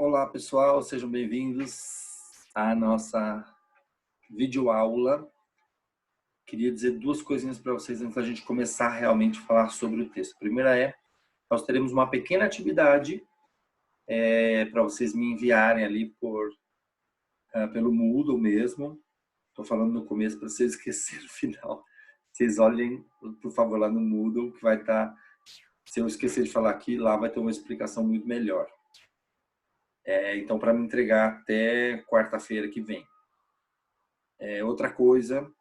Olá pessoal, sejam bem-vindos à nossa videoaula. Queria dizer duas coisinhas para vocês antes da gente começar realmente a falar sobre o texto. A primeira nós teremos uma pequena atividade para vocês me enviarem ali pelo Moodle mesmo. Estou falando no começo para vocês esquecerem no final. Vocês olhem, por favor, lá no Moodle, que vai estar... Se eu esquecer de falar aqui, lá vai ter uma explicação muito melhor. Então, para me entregar até quarta-feira que vem. Outra coisa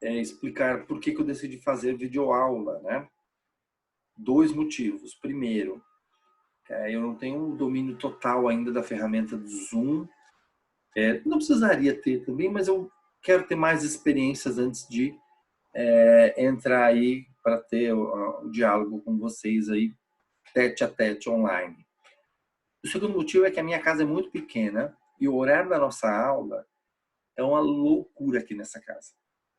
é explicar por que eu decidi fazer videoaula, né? Dois motivos. Primeiro, eu não tenho um domínio total ainda da ferramenta do Zoom. Não precisaria ter também, mas eu quero ter mais experiências antes de entrar aí para ter o diálogo com vocês aí, tete a tete online. O segundo motivo é que a minha casa é muito pequena e o horário da nossa aula é uma loucura aqui nessa casa.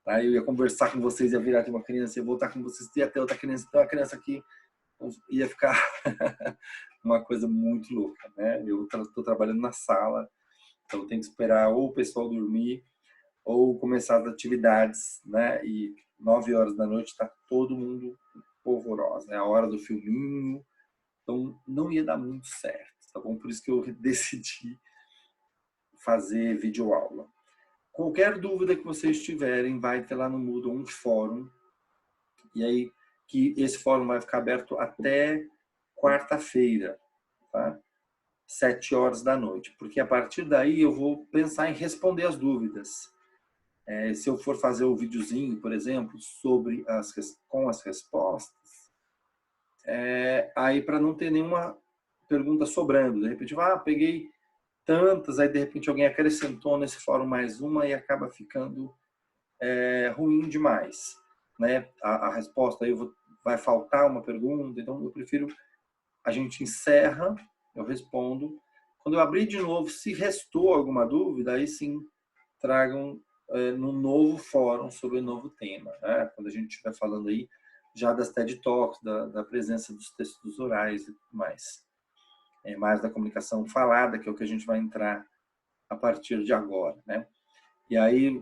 Tá? Eu ia conversar com vocês, ia virar de uma criança, ia voltar com vocês, ia ter outra criança, então a criança aqui ia ficar uma coisa muito louca, né? Eu estou trabalhando na sala, então tem que esperar ou o pessoal dormir ou começar as atividades, né? E 9 horas da noite está todo mundo polvorosa, é a hora do filminho, então não ia dar muito certo, tá bom? Por isso que eu decidi fazer videoaula. Qualquer dúvida que vocês tiverem, vai ter lá no Moodle um fórum, e aí que esse fórum vai ficar aberto até quarta-feira, tá? 7 horas da noite, porque a partir daí eu vou pensar em responder as dúvidas. Se eu for fazer o videozinho, por exemplo, com as respostas, aí para não ter nenhuma pergunta sobrando, de repente, peguei tantas, aí de repente alguém acrescentou nesse fórum mais uma e acaba ficando ruim demais, né? A resposta aí vai faltar uma pergunta, então eu prefiro a gente encerra, eu respondo. Quando eu abrir de novo, se restou alguma dúvida, aí sim tragam no novo fórum sobre o novo tema, né? Quando a gente estiver falando aí já das TED Talks, da presença dos textos orais e tudo mais. Mais da comunicação falada, que é o que a gente vai entrar a partir de agora, né? E aí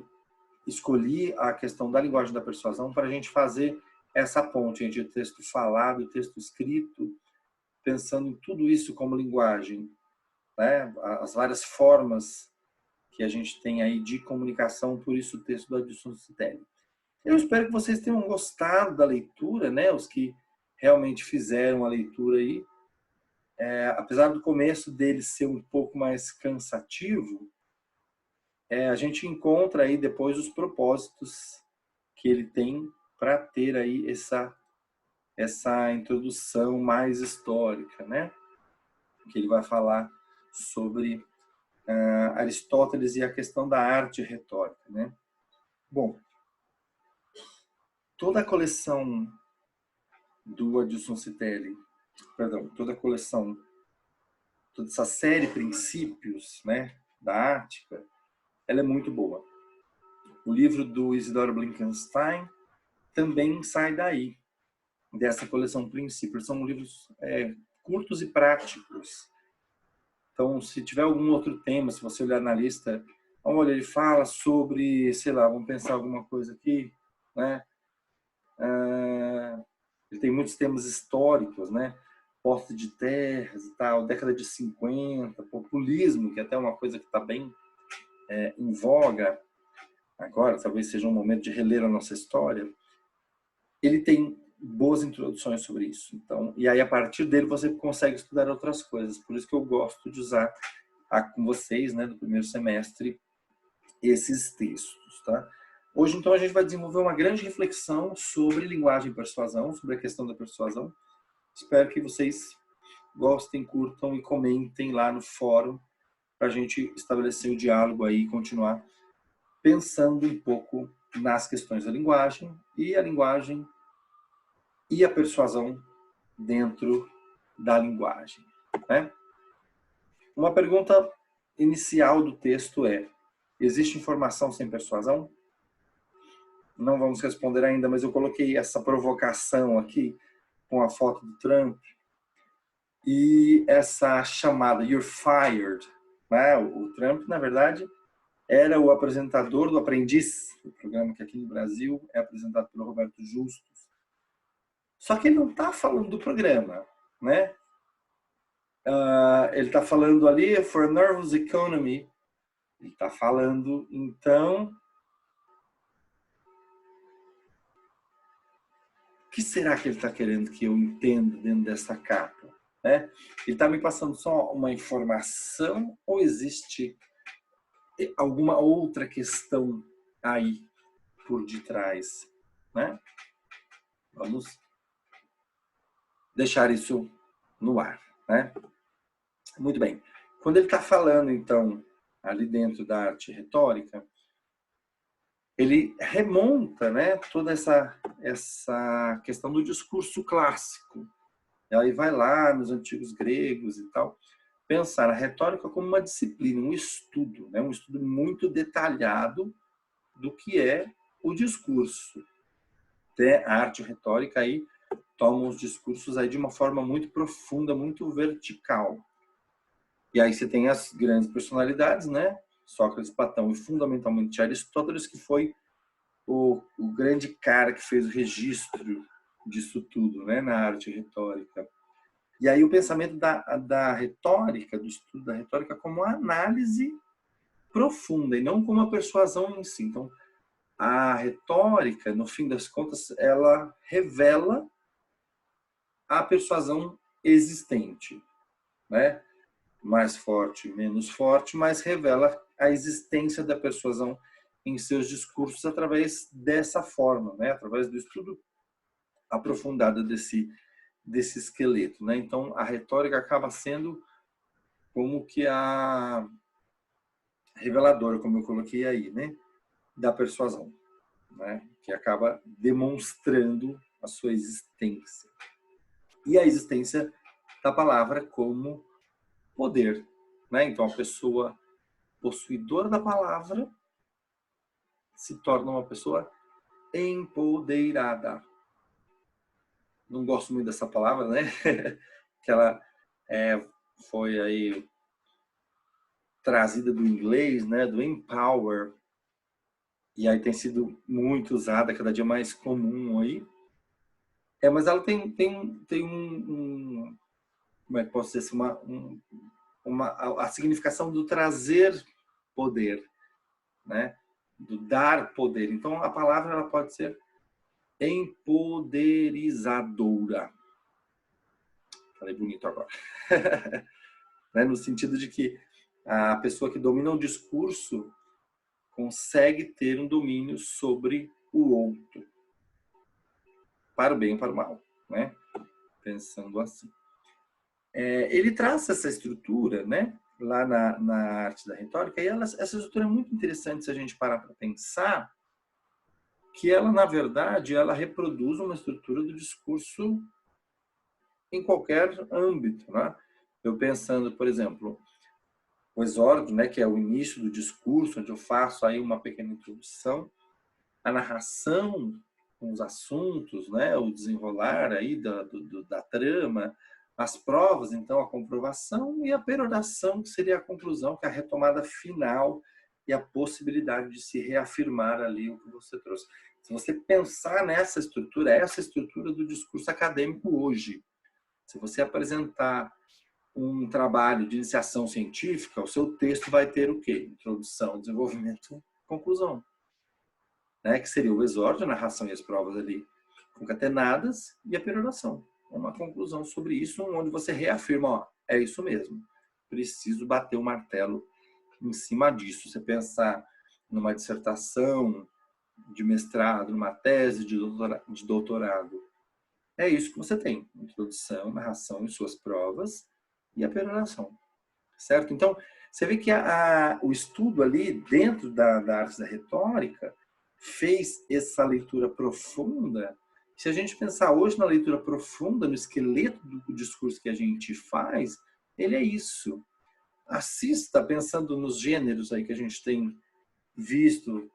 escolhi a questão da linguagem da persuasão para a gente fazer essa ponte entre o texto falado e o texto escrito, pensando em tudo isso como linguagem, né? As várias formas que a gente tem aí de comunicação, por isso o texto do Adilson Citelli. Eu espero que vocês tenham gostado da leitura, né? Os que realmente fizeram a leitura aí. Apesar do começo dele ser um pouco mais cansativo, a gente encontra aí depois os propósitos que ele tem para ter aí essa introdução mais histórica, né? Que ele vai falar sobre Aristóteles e a questão da arte retórica, né? Bom, toda a coleção do Adilson Citelli, perdão, toda a coleção, toda essa série Princípios, né, da Ática, ela é muito boa. O livro do Isidoro Blinkenstein também sai daí, dessa coleção Princípios. São livros curtos e práticos. Então, se tiver algum outro tema, se você olhar na lista, olha, ele fala sobre, sei lá, vamos pensar alguma coisa aqui, né? Ele tem muitos temas históricos, né? Posse de terras e tal, década de 50, populismo, que é até uma coisa que está bem em voga agora, talvez seja um momento de reler a nossa história. Ele tem boas introduções sobre isso. Então, e aí, a partir dele, você consegue estudar outras coisas. Por isso que eu gosto de usar com vocês, né, do primeiro semestre, esses textos, tá? Hoje, então, a gente vai desenvolver uma grande reflexão sobre linguagem e persuasão, sobre a questão da persuasão. Espero que vocês gostem, curtam e comentem lá no fórum para a gente estabelecer o diálogo aí e continuar pensando um pouco nas questões da linguagem e a linguagem e a persuasão dentro da linguagem, né? Uma pergunta inicial do texto é: existe informação sem persuasão? Não vamos responder ainda, mas eu coloquei essa provocação aqui com a foto do Trump. E essa chamada You're Fired, né? O Trump, na verdade, era o apresentador do Aprendiz, o programa que aqui no Brasil é apresentado pelo Roberto Justus. Só que ele não está falando do programa, né? Ele está falando ali for a nervous economy. Ele está falando, então, o que será que ele está querendo que eu entenda dentro dessa capa? Né? Ele está me passando só uma informação ou existe alguma outra questão aí por detrás? Né? Vamos deixar isso no ar. Né? Muito bem. Quando ele está falando, então, ali dentro da arte retórica, ele remonta, né, toda essa questão do discurso clássico. E aí vai lá nos antigos gregos e tal, pensar a retórica como uma disciplina, um estudo, né, um estudo muito detalhado do que é o discurso. Até a arte retórica aí toma os discursos aí de uma forma muito profunda, muito vertical. E aí você tem as grandes personalidades, né? Sócrates, Platão e fundamentalmente Aristóteles, que foi o grande cara que fez o registro disso tudo, né, na arte retórica. E aí o pensamento da retórica, do estudo da retórica, como uma análise profunda e não como uma persuasão em si. Então, a retórica, no fim das contas, ela revela a persuasão existente, né? Mais forte, menos forte, mas revela a existência da persuasão em seus discursos através dessa forma, né? Através do estudo aprofundado desse esqueleto, né? Então, a retórica acaba sendo como que a reveladora, como eu coloquei aí, né? Da persuasão, né? Que acaba demonstrando a sua existência. E a existência da palavra como poder, né? Então, a pessoa possuidora da palavra se torna uma pessoa empoderada. Não gosto muito dessa palavra, né? Que ela foi aí trazida do inglês, né? Do empower. E aí tem sido muito usada, cada dia mais comum aí. Mas ela tem como é que posso dizer assim, a significação do trazer poder, né? Do dar poder. Então, a palavra ela pode ser empoderizadora. Falei bonito agora. Né? No sentido de que a pessoa que domina o discurso consegue ter um domínio sobre o outro. Para o bem ou para o mal, né? Pensando assim. Ele traz essa estrutura, né? Lá na arte da retórica, e essa estrutura é muito interessante se a gente parar para pensar que ela, na verdade, ela reproduz uma estrutura do discurso em qualquer âmbito, né? Eu pensando, por exemplo, o exórdio, né, que é o início do discurso, onde eu faço aí uma pequena introdução, a narração com os assuntos, né, o desenrolar aí da trama, as provas, então a comprovação e a peroração, que seria a conclusão, que é a retomada final e a possibilidade de se reafirmar ali o que você trouxe. Se você pensar nessa estrutura, essa estrutura do discurso acadêmico hoje, se você apresentar um trabalho de iniciação científica, o seu texto vai ter o quê? Introdução, desenvolvimento, conclusão. Né? Que seria o exórdio, a narração e as provas ali concatenadas e a peroração. Uma conclusão sobre isso, onde você reafirma, ó, é isso mesmo. Preciso bater o martelo em cima disso. Você pensar numa dissertação de mestrado, numa tese de doutorado. É isso que você tem. Introdução, narração e suas provas e a peroração. Certo? Então, você vê que o estudo ali dentro da arte da retórica fez essa leitura profunda. Se a gente pensar hoje na leitura profunda, no esqueleto do discurso que a gente faz, ele é isso. Assista pensando nos gêneros aí que a gente tem visto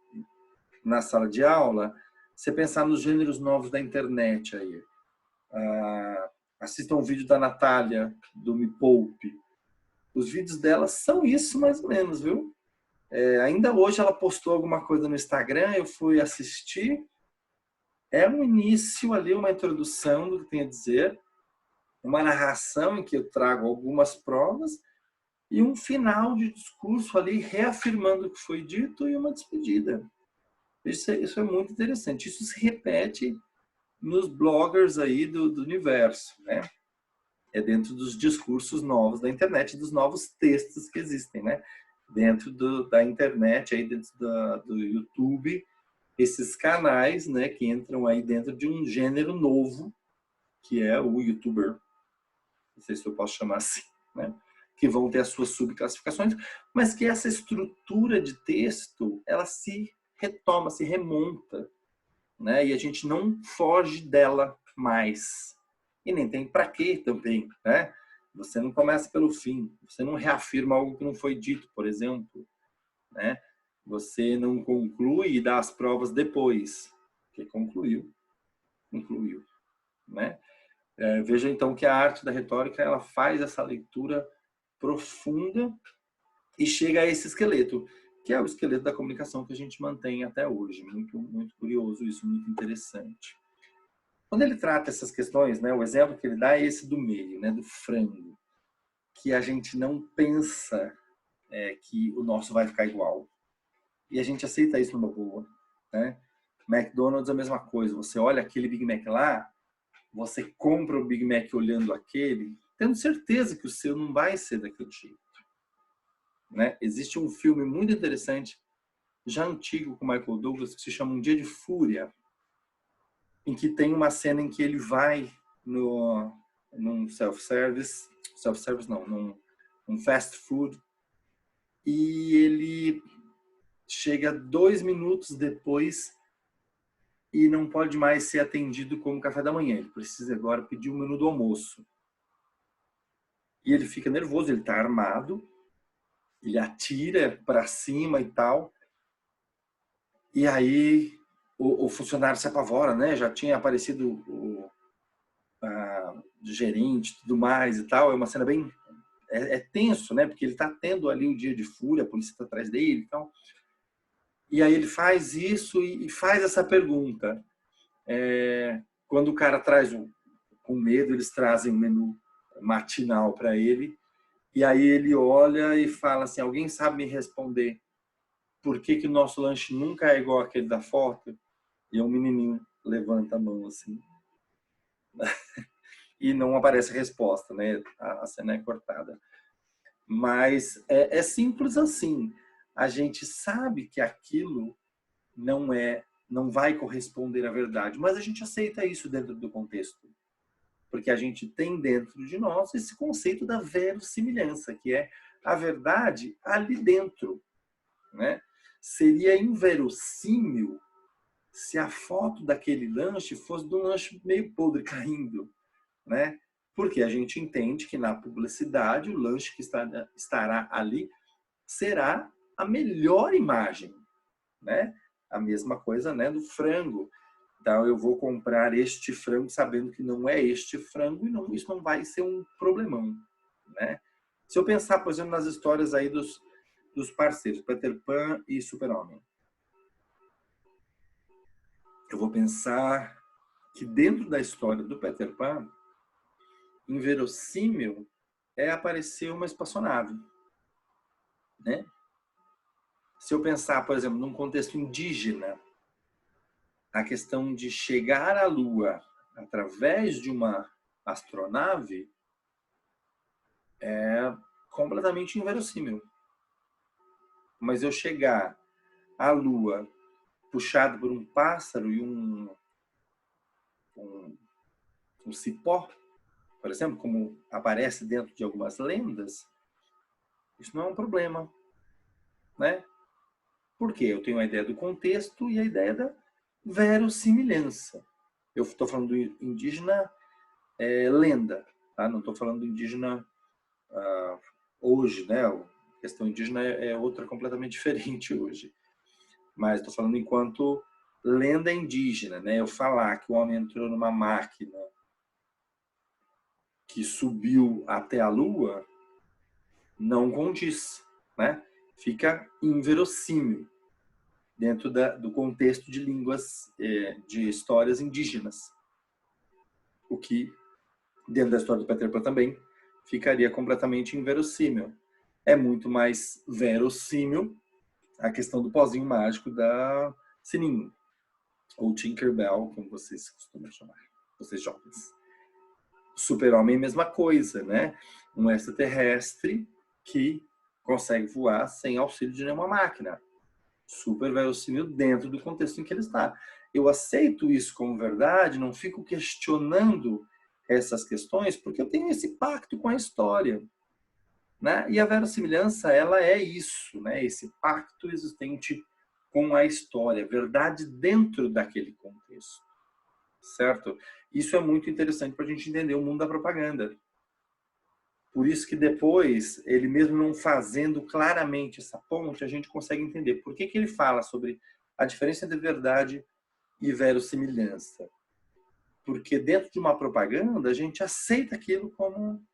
na sala de aula, você pensar nos gêneros novos da internet aí. assistam o vídeo da Natália, do Me Poupe. Os vídeos dela são isso mais ou menos, viu? Ainda hoje ela postou alguma coisa no Instagram, eu fui assistir. É um início ali, uma introdução do que tem a dizer, uma narração em que eu trago algumas provas e um final de discurso ali reafirmando o que foi dito e uma despedida. Isso é muito interessante. Isso se repete nos bloggers aí do universo, né? É dentro dos discursos novos da internet, dos novos textos que existem, né? Dentro da internet, aí dentro do YouTube, esses canais, né, que entram aí dentro de um gênero novo, que é o YouTuber, não sei se eu posso chamar assim, né? Que vão ter as suas subclassificações, mas que essa estrutura de texto, ela se retoma, se remonta, né? E a gente não foge dela mais. E nem tem para quê também, né? Você não começa pelo fim, você não reafirma algo que não foi dito, por exemplo, né? Você não conclui e dá as provas depois, porque concluiu, né? Veja então que a arte da retórica ela faz essa leitura profunda e chega a esse esqueleto, que é o esqueleto da comunicação que a gente mantém até hoje. Muito, muito curioso isso, muito interessante. Quando ele trata essas questões, né, o exemplo que ele dá é esse do meio, né, do frango, que a gente não pensa que o nosso vai ficar igual. E a gente aceita isso numa boa, né? McDonald's é a mesma coisa. Você olha aquele Big Mac lá, você compra o Big Mac olhando aquele, tendo certeza que o seu não vai ser daquele jeito, né? Existe um filme muito interessante, já antigo, com Michael Douglas, que se chama Um Dia de Fúria, em que tem uma cena em que ele vai num self-service não, num fast food, e ele chega 2 minutos depois e não pode mais ser atendido como café da manhã. Ele precisa agora pedir o menu do almoço. E ele fica nervoso, ele está armado, ele atira para cima e tal. E aí o funcionário se apavora, né? Já tinha aparecido o gerente e tudo mais e tal. É uma cena bem... É tenso, né? Porque ele está tendo ali o dia de fúria, a polícia está atrás dele e tal. E aí ele faz isso e faz essa pergunta. Quando o cara traz, com medo, eles trazem um menu matinal para ele. E aí ele olha e fala assim, alguém sabe me responder por que o nosso lanche nunca é igual aquele da foto? E um menininho levanta a mão assim. E não aparece a resposta, né? A cena é cortada. Mas é simples assim. A gente sabe que aquilo não vai corresponder à verdade, mas a gente aceita isso dentro do contexto. Porque a gente tem dentro de nós esse conceito da verossimilhança, que é a verdade ali dentro, né? Seria inverossímil se a foto daquele lanche fosse de um lanche meio podre caindo, né? Porque a gente entende que na publicidade o lanche que estará ali será a melhor imagem, né? A mesma coisa, né, do frango. Então eu vou comprar este frango sabendo que não é este frango e isso não vai ser um problemão, né? Se eu pensar, por exemplo, nas histórias aí dos parceiros, Peter Pan e Super-Homem, eu vou pensar que dentro da história do Peter Pan, inverossímil é aparecer uma espaçonave, né? Se eu pensar, por exemplo, num contexto indígena, a questão de chegar à Lua através de uma astronave é completamente inverossímil. Mas eu chegar à Lua puxado por um pássaro e um cipó, por exemplo, como aparece dentro de algumas lendas, isso não é um problema, né? Porque eu tenho a ideia do contexto e a ideia da verossimilhança. Eu estou falando do indígena lenda, tá? Não estou falando do indígena hoje, né? A questão indígena é outra completamente diferente hoje. Mas estou falando enquanto lenda indígena, né? Eu falar que o homem entrou numa máquina que subiu até a Lua não condiz, né? Fica inverossímil dentro do contexto de línguas, de histórias indígenas. O que, dentro da história do Peter Pan também, ficaria completamente inverossímil. É muito mais verossímil a questão do pozinho mágico da Sininho, ou Tinkerbell, como vocês costumam chamar, vocês jovens. Super-Homem, mesma coisa, né? Um extraterrestre que consegue voar sem auxílio de nenhuma máquina. Super verossímil dentro do contexto em que ele está. Eu aceito isso como verdade, não fico questionando essas questões, porque eu tenho esse pacto com a história, né? E a verossimilhança, ela é isso, né? Esse pacto existente com a história, verdade dentro daquele contexto, certo? Isso é muito interessante para a gente entender o mundo da propaganda. Por isso que depois, ele mesmo não fazendo claramente essa ponte, a gente consegue entender por que ele fala sobre a diferença entre verdade e verossimilhança. Porque dentro de uma propaganda, a gente aceita aquilo como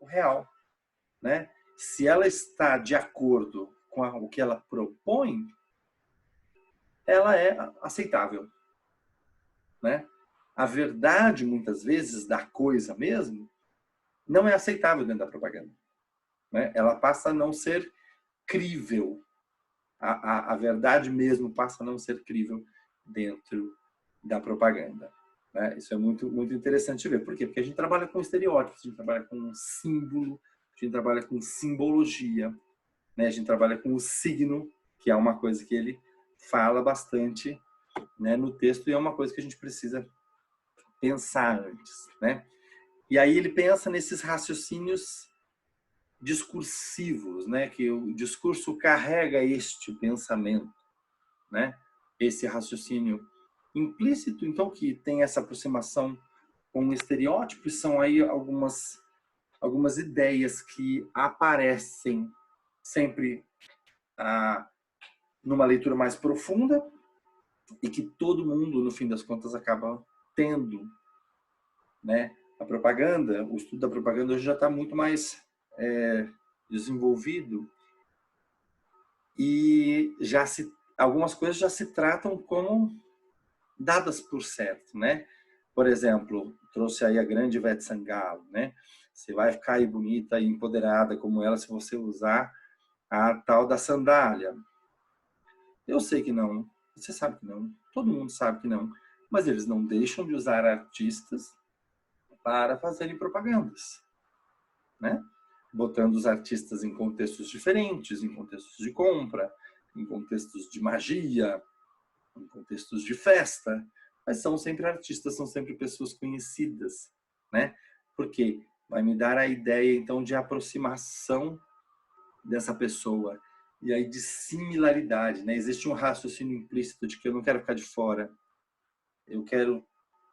real, né? Se ela está de acordo com o que ela propõe, ela é aceitável, né? A verdade, muitas vezes, da coisa mesmo, não é aceitável dentro da propaganda, né? Ela passa a não ser crível. A verdade mesmo passa a não ser crível dentro da propaganda, né? Isso é muito, muito interessante de ver. Por quê? Porque a gente trabalha com estereótipos, a gente trabalha com símbolo, a gente trabalha com simbologia, né? A gente trabalha com o signo, que é uma coisa que ele fala bastante, né, no texto, e é uma coisa que a gente precisa pensar antes, né? E aí ele pensa nesses raciocínios discursivos, né? Que o discurso carrega este pensamento, né? Esse raciocínio implícito, então, que tem essa aproximação com o estereótipo, e são aí algumas ideias que aparecem sempre numa leitura mais profunda e que todo mundo, no fim das contas, acaba tendo, né? A propaganda, o estudo da propaganda hoje já está muito mais desenvolvido e algumas coisas já se tratam como dadas por certo, né? Por exemplo, trouxe aí a grande Ivete Sangalo, né? Você vai ficar aí bonita e empoderada como ela se você usar a tal da sandália. Eu sei que não, você sabe que não, todo mundo sabe que não, mas eles não deixam de usar artistas para fazerem propagandas, né? Botando os artistas em contextos diferentes, em contextos de compra, em contextos de magia, em contextos de festa, mas são sempre artistas, são sempre pessoas conhecidas, né? Porque vai me dar a ideia, então, de aproximação dessa pessoa, e aí de similaridade, né? Existe um raciocínio implícito de que eu não quero ficar de fora, eu quero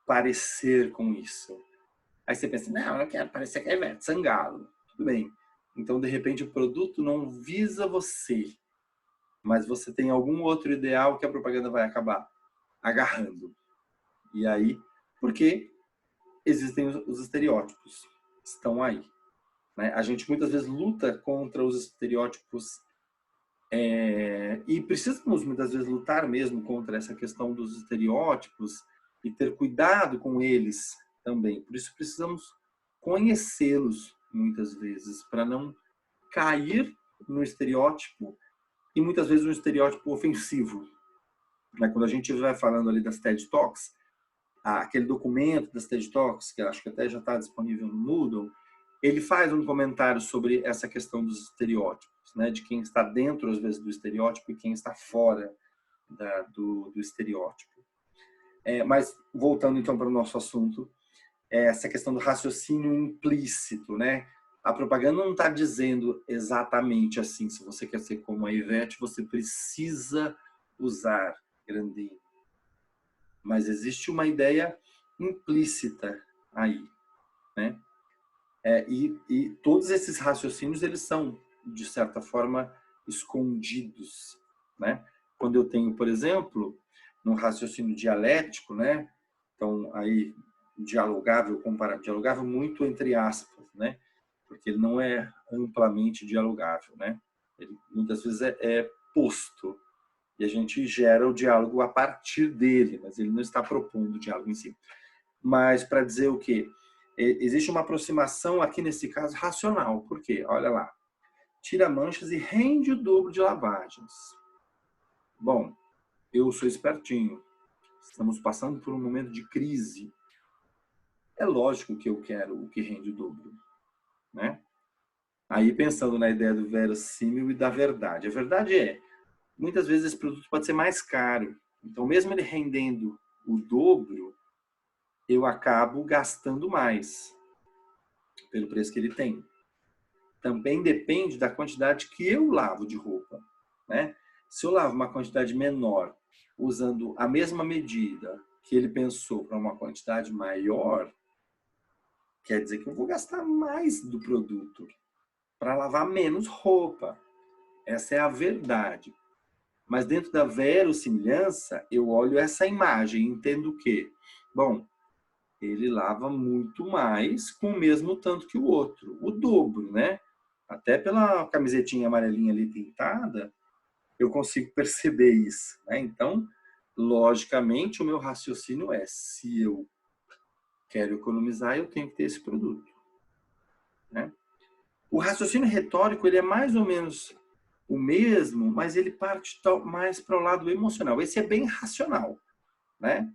parecer com isso. Aí você pensa, não, eu quero parecer que é Ivete Sangalo. Tudo bem. Então, de repente, o produto não visa você, mas você tem algum outro ideal que a propaganda vai acabar agarrando. E aí, porque existem os estereótipos, estão aí, né? A gente muitas vezes luta contra os estereótipos e precisamos muitas vezes lutar mesmo contra essa questão dos estereótipos e ter cuidado com eles também. Por isso precisamos conhecê-los muitas vezes para não cair no estereótipo e muitas vezes um estereótipo ofensivo. Quando a gente vai falando ali das TED Talks, aquele documento das TED Talks, que acho que até já está disponível no Moodle, ele faz um comentário sobre essa questão dos estereótipos, né? De quem está dentro, às vezes, do estereótipo e quem está fora do estereótipo. Mas, voltando, então, para o nosso assunto, essa questão do raciocínio implícito, né? A propaganda não está dizendo exatamente assim, se você quer ser como a Ivete, você precisa usar grandinho. Mas existe uma ideia implícita aí, né? E todos esses raciocínios, eles são, de certa forma, escondidos, né? Quando eu tenho, por exemplo, no raciocínio dialético, né? Então, aí, dialogável, comparável, dialogável muito entre aspas, né? Porque ele não é amplamente dialogável, né? Ele muitas vezes é posto e a gente gera o diálogo a partir dele, mas ele não está propondo o diálogo em si. Mas para dizer o quê? Existe uma aproximação aqui nesse caso racional. Por quê? Olha lá. Tira manchas e rende o dobro de lavagens. Bom, eu sou espertinho. Estamos passando por um momento de crise. É lógico que eu quero o que rende o dobro, né? Aí pensando na ideia do verossímil e da verdade. A verdade é, muitas vezes esse produto pode ser mais caro. Então, mesmo ele rendendo o dobro, eu acabo gastando mais pelo preço que ele tem. Também depende da quantidade que eu lavo de roupa, né? Se eu lavo uma quantidade menor, usando a mesma medida que ele pensou para uma quantidade maior, quer dizer que eu vou gastar mais do produto para lavar menos roupa. Essa é a verdade. Mas dentro da verossimilhança, eu olho essa imagem e entendo que, bom, ele lava muito mais com o mesmo tanto que o outro, o dobro, né? Até pela camisetinha amarelinha ali pintada, eu consigo perceber isso, né? Então, logicamente, o meu raciocínio é, se eu quero economizar, eu tenho que ter esse produto, né? O raciocínio retórico, ele é mais ou menos o mesmo, mas ele parte mais para o lado emocional. Esse é bem racional, né?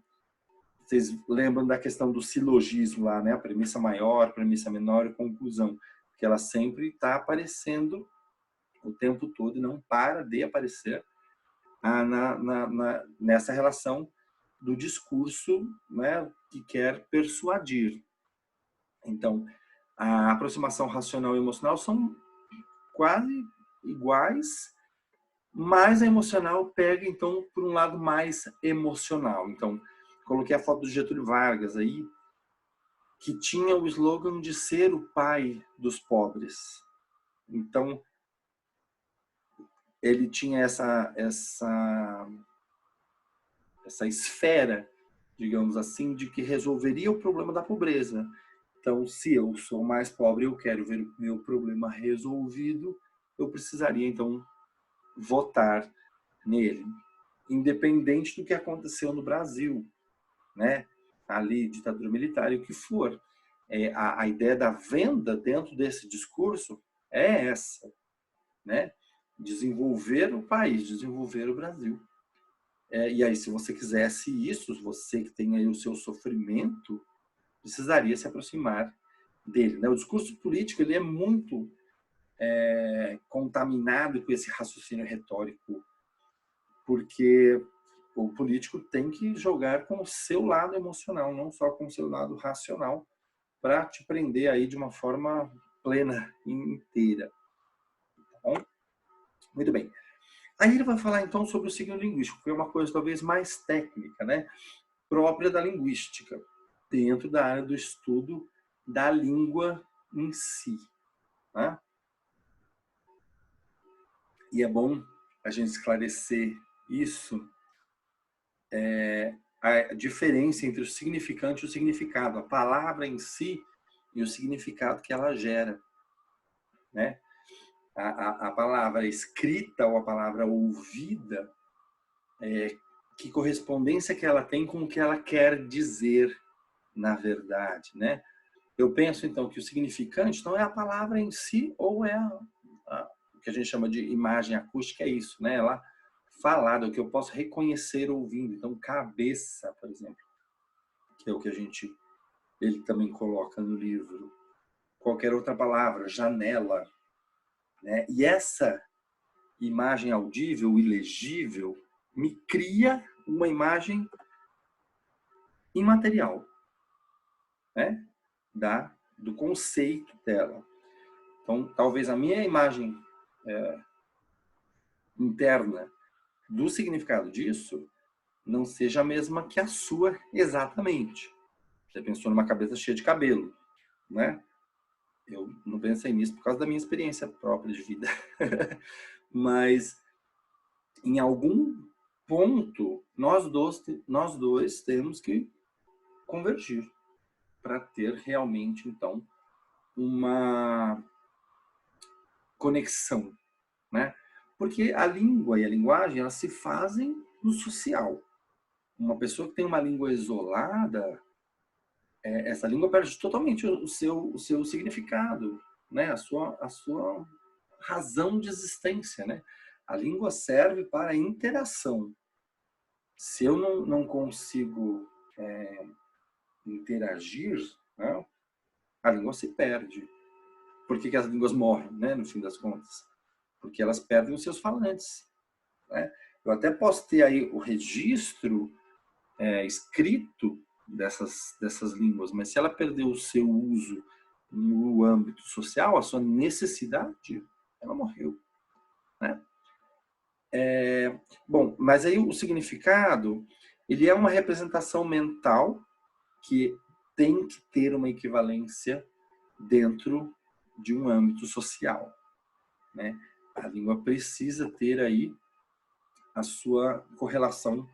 Vocês lembram da questão do silogismo lá, né? A premissa maior, premissa menor e conclusão, que ela sempre está aparecendo o tempo todo e não para de aparecer nessa relação do discurso, né, que quer persuadir. Então, a aproximação racional e emocional são quase iguais, mas a emocional pega, então, por um lado mais emocional. Então, coloquei a foto do Getúlio Vargas aí, que tinha o slogan de ser o pai dos pobres. Então, ele tinha essa esfera, digamos assim, de que resolveria o problema da pobreza. Então, se eu sou mais pobre e eu quero ver o meu problema resolvido, eu precisaria, então, votar nele, independente do que aconteceu no Brasil, né? Ali, ditadura militar e o que for. A ideia da venda dentro desse discurso é essa, né? Desenvolver o país, desenvolver o Brasil. E aí, se você quisesse isso, você que tem aí o seu sofrimento, precisaria se aproximar dele, né? O discurso político, ele é muito contaminado com esse raciocínio retórico, porque o político tem que jogar com o seu lado emocional, não só com o seu lado racional, para te prender aí de uma forma plena e inteira. Tá bom? Muito bem. Aí ele vai falar então sobre o signo linguístico, que é uma coisa talvez mais técnica, né? Própria da linguística, dentro da área do estudo da língua em si. Tá? E é bom a gente esclarecer isso, a diferença entre o significante e o significado, a palavra em si e o significado que ela gera, né? A palavra escrita ou a palavra ouvida, que correspondência que ela tem com o que ela quer dizer, na verdade, né? Eu penso, então, que o significante não é a palavra em si ou é o que a gente chama de imagem acústica, é isso, né? Ela falada, o que eu posso reconhecer ouvindo. Então, cabeça, por exemplo, que é o que ele também coloca no livro. Qualquer outra palavra, janela, né? E essa imagem audível e legível me cria uma imagem imaterial, né? Do conceito dela. Então, talvez a minha imagem interna do significado disso não seja a mesma que a sua exatamente. Você pensou numa cabeça cheia de cabelo, né? Eu não pensei nisso por causa da minha experiência própria de vida. Mas, em algum ponto, nós dois temos que convergir. para ter realmente, então, uma conexão, né? Porque a língua e a linguagem, elas se fazem no social. Uma pessoa que tem uma língua isolada, essa língua perde totalmente o seu significado, né? A sua razão de existência, né? A língua serve para interação. Se eu não consigo interagir, né, a língua se perde. Por que as línguas morrem, né, no fim das contas? Porque elas perdem os seus falantes, né? Eu até posso ter aí o registro escrito dessas línguas, mas se ela perder o seu uso no âmbito social, a sua necessidade, ela morreu, né? Bom, mas aí o significado, ele é uma representação mental que tem que ter uma equivalência dentro de um âmbito social, né? A língua precisa ter aí a sua correlação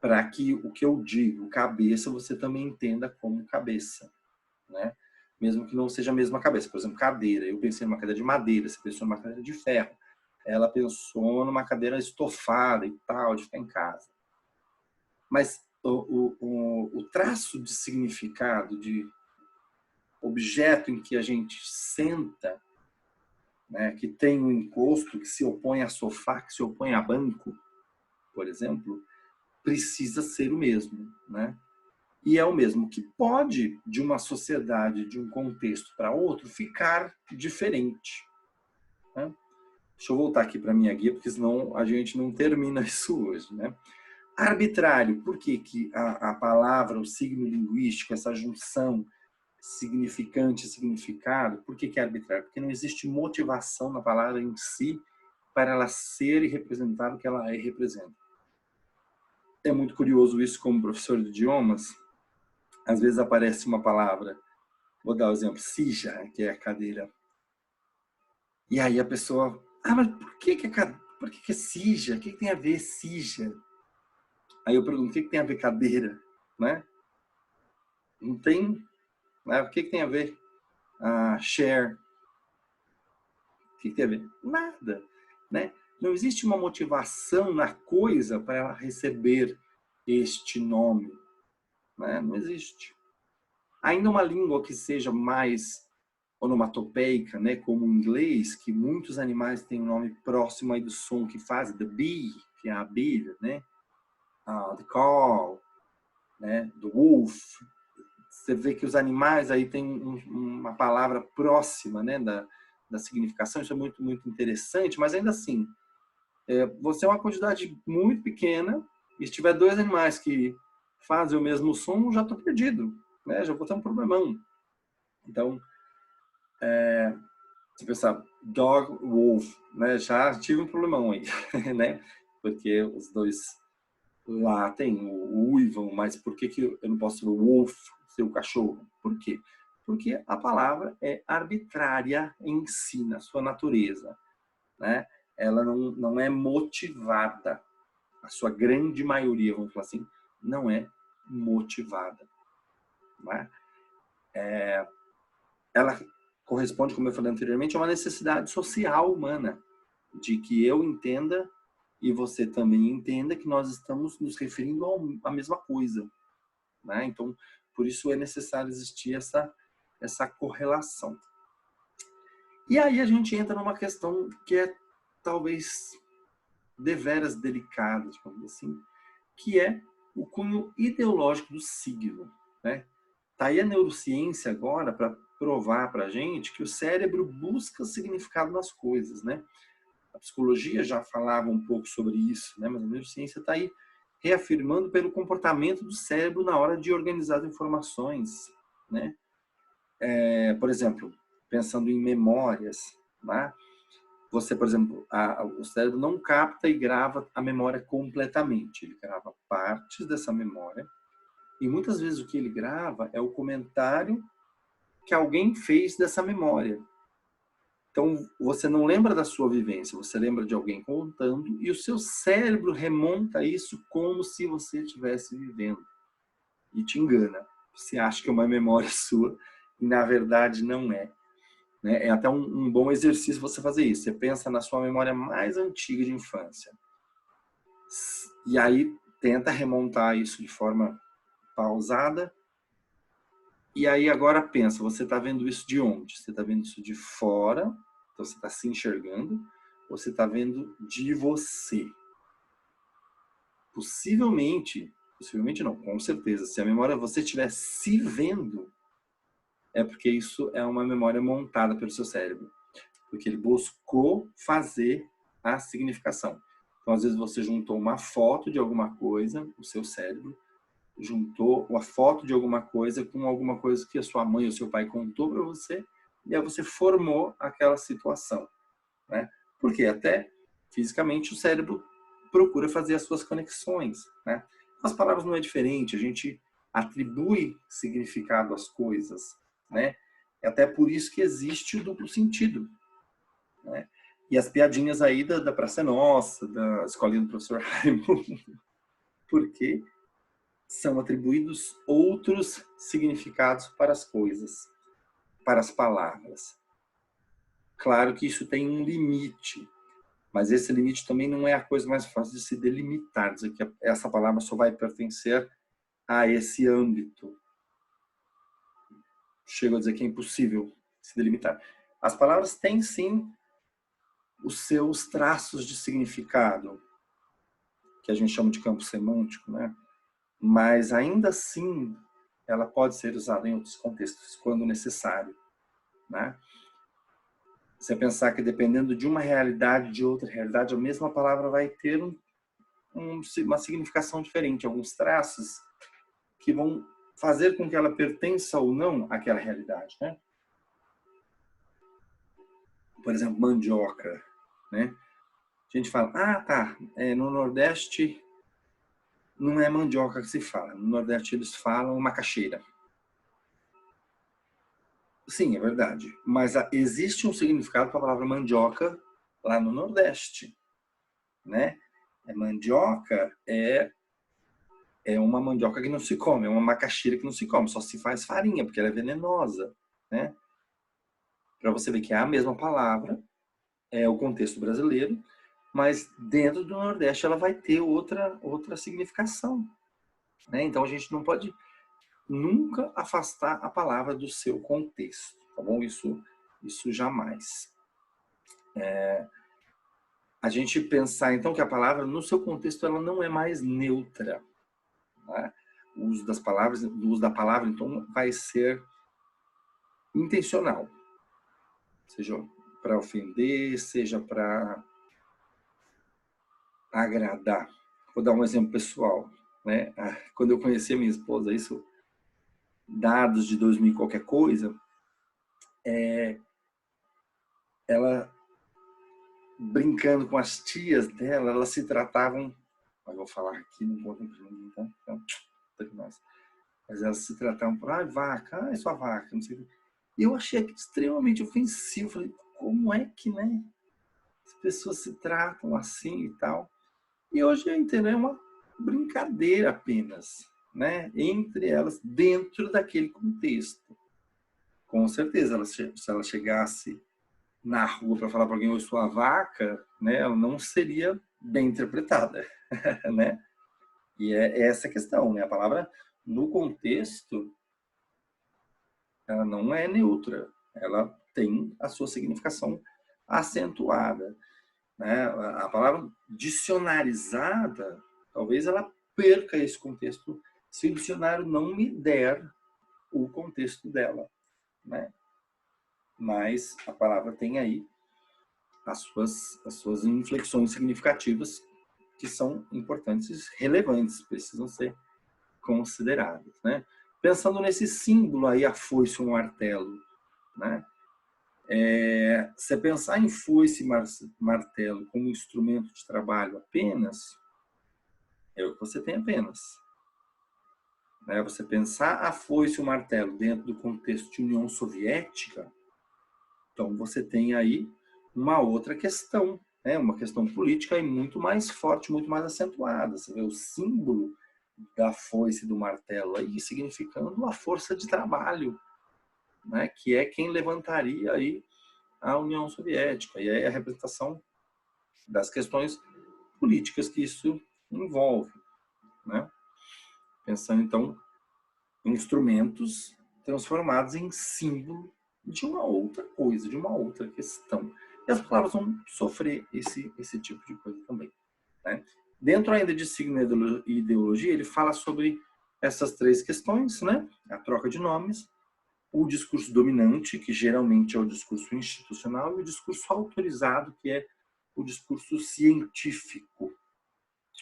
para que o que eu digo, cabeça, você também entenda como cabeça, né? Mesmo que não seja a mesma cabeça. Por exemplo, cadeira. Eu pensei numa cadeira de madeira, você pensou numa cadeira de ferro. Ela pensou numa cadeira estofada e tal, de ficar em casa. Mas o traço de significado, de objeto em que a gente senta, né, que tem um encosto, que se opõe a sofá, que se opõe a banco, por exemplo, precisa ser o mesmo, né? E é o mesmo que pode, de uma sociedade, de um contexto para outro, ficar diferente, né? Deixa eu voltar aqui para a minha guia, porque senão a gente não termina isso hoje, né? Arbitrário, por que que a palavra, o signo linguístico, essa junção significante e significado, por que que é arbitrário? Porque não existe motivação na palavra em si para ela ser e representar o que ela representa. É muito curioso isso como professor de idiomas. Às vezes aparece uma palavra, vou dar o exemplo, sija, que é a cadeira. E aí a pessoa, mas por que que é sija? O que tem a ver sija? Aí eu pergunto, o que tem a ver cadeira? Né? Não tem, né? O que tem a ver share? O que tem a ver? Nada, né? Não existe uma motivação na coisa para ela receber este nome, né? Não existe. Ainda uma língua que seja mais onomatopeica, né, como o inglês, que muitos animais têm um nome próximo aí do som que fazem, the bee, que é a abelha, né, the call, né, the wolf. Você vê que os animais aí têm uma palavra próxima, né, da significação. Isso é muito, muito interessante, mas ainda assim, você é uma quantidade muito pequena, e se tiver dois animais que fazem o mesmo som, já estou perdido, né, já vou ter um problemão. Então, se pensar dog, wolf, né, já tive um problemão aí, né, porque os dois lá tem o uivam, mas por que que eu não posso ser o wolf, ser o cachorro? Por quê? Porque a palavra é arbitrária em si, na sua natureza, né? Ela não é motivada. A sua grande maioria, vamos falar assim, não é motivada, né? Ela corresponde, como eu falei anteriormente, a uma necessidade social humana, de que eu entenda e você também entenda que nós estamos nos referindo à mesma coisa, né? Então, por isso é necessário existir essa correlação. E aí a gente entra numa questão que é talvez deveras delicada, digamos assim, que é o cunho ideológico do signo, né? Tá aí a neurociência agora para provar para a gente que o cérebro busca significado nas coisas, né? A psicologia já falava um pouco sobre isso, né? Mas a neurociência está aí reafirmando pelo comportamento do cérebro na hora de organizar as informações, né? Por exemplo, pensando em memórias, né? Você, por exemplo, o cérebro não capta e grava a memória completamente, ele grava partes dessa memória e muitas vezes o que ele grava é o comentário que alguém fez dessa memória. Então, você não lembra da sua vivência, você lembra de alguém contando e o seu cérebro remonta isso como se você estivesse vivendo e te engana. você acha que é uma memória sua e na verdade não é. Né? É até um bom exercício você fazer isso. Você pensa na sua memória mais antiga de infância. E aí tenta remontar isso de forma pausada. E aí agora pensa, você está vendo isso de onde? Você está vendo isso de fora, então você está se enxergando, ou você está vendo de você? Possivelmente não, com certeza, se a memória você estiver se vendo, é porque isso é uma memória montada pelo seu cérebro. Porque ele buscou fazer a significação. Então, às vezes, você juntou uma foto de alguma coisa, o seu cérebro juntou a foto de alguma coisa com alguma coisa que a sua mãe ou seu pai contou para você, e aí você formou aquela situação. Né? Porque até fisicamente o cérebro procura fazer as suas conexões. Né? As palavras não é diferente, a gente atribui significado às coisas. Né? É até por isso que existe o duplo sentido. Né? E as piadinhas aí da Praça é Nossa, da escolinha do professor Raimundo, porque são atribuídos outros significados para as coisas, para as palavras. Claro que isso tem um limite, mas esse limite também não é a coisa mais fácil de se delimitar, dizer que essa palavra só vai pertencer a esse âmbito. Chego a dizer que é impossível se delimitar. As palavras têm, sim, os seus traços de significado, que a gente chama de campo semântico, né? Mas ainda assim ela pode ser usada em outros contextos quando necessário, né? Você pensar que dependendo de uma realidade, de outra realidade, a mesma palavra vai ter uma significação diferente, alguns traços que vão fazer com que ela pertença ou não àquela realidade, né? Por exemplo, mandioca, né? A gente fala, tá, no Nordeste não é mandioca que se fala. No Nordeste eles falam macaxeira. Sim, é verdade. Mas existe um significado para a palavra mandioca lá no Nordeste, né? Mandioca é uma mandioca que não se come, é uma macaxeira que não se come, só se faz farinha, porque ela é venenosa, né? Para você ver que é a mesma palavra, é o contexto brasileiro, mas dentro do Nordeste ela vai ter outra significação, né? Então a gente não pode nunca afastar a palavra do seu contexto, tá bom? Isso jamais. A gente pensar então que a palavra no seu contexto ela não é mais neutra, né? O uso da palavra então vai ser intencional, seja para ofender, seja para agradar. Vou dar um exemplo pessoal, né? Quando eu conheci a minha esposa, isso dados de 2000 qualquer coisa, ela brincando com as tias dela, elas se tratavam, mas vou falar aqui, não vou então, mas elas se tratavam por, vaca, sua vaca, não sei o que. E eu achei aquilo extremamente ofensivo, falei, como é que, né, as pessoas se tratam assim e tal. E hoje eu entendo, é uma brincadeira apenas, né, entre elas, dentro daquele contexto. Com certeza, se ela chegasse na rua para falar para alguém, eu sou a vaca, né, ela não seria bem interpretada, né? E é essa a questão, né? A palavra, no contexto, ela não é neutra, ela tem a sua significação acentuada, né? A palavra dicionarizada, talvez ela perca esse contexto se o dicionário não me der o contexto dela, né? Mas a palavra tem aí as suas inflexões significativas que são importantes, relevantes, precisam ser consideradas, né? Pensando nesse símbolo aí, a foice ou um martelo, né? Você pensar em foice e martelo como instrumento de trabalho apenas, é o que você tem apenas. Né? Você pensar a foice e o martelo dentro do contexto de União Soviética, então você tem aí uma outra questão, né? Uma questão política e muito mais forte, muito mais acentuada. Você vê o símbolo da foice e do martelo, aí significando a força de trabalho, né, que é quem levantaria aí a União Soviética, e aí a representação das questões políticas que isso envolve, né? Pensando então em instrumentos transformados em símbolo de uma outra coisa, de uma outra questão. E as palavras vão sofrer esse tipo de coisa também, né? Dentro ainda de signo e ideologia, ele fala sobre essas três questões, né? A troca de nomes, o discurso dominante, que geralmente é o discurso institucional, e o discurso autorizado, que é o discurso científico,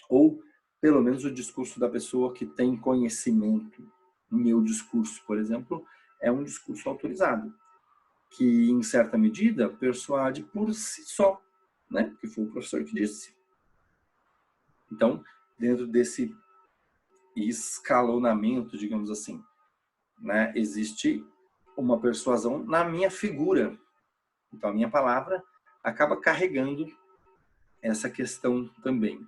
ou pelo menos o discurso da pessoa que tem conhecimento. O meu discurso, por exemplo, é um discurso autorizado, que em certa medida persuade por si só, né? Porque foi o professor que disse. Então, dentro desse escalonamento, digamos assim, né, existe uma persuasão na minha figura. Então, a minha palavra acaba carregando essa questão também,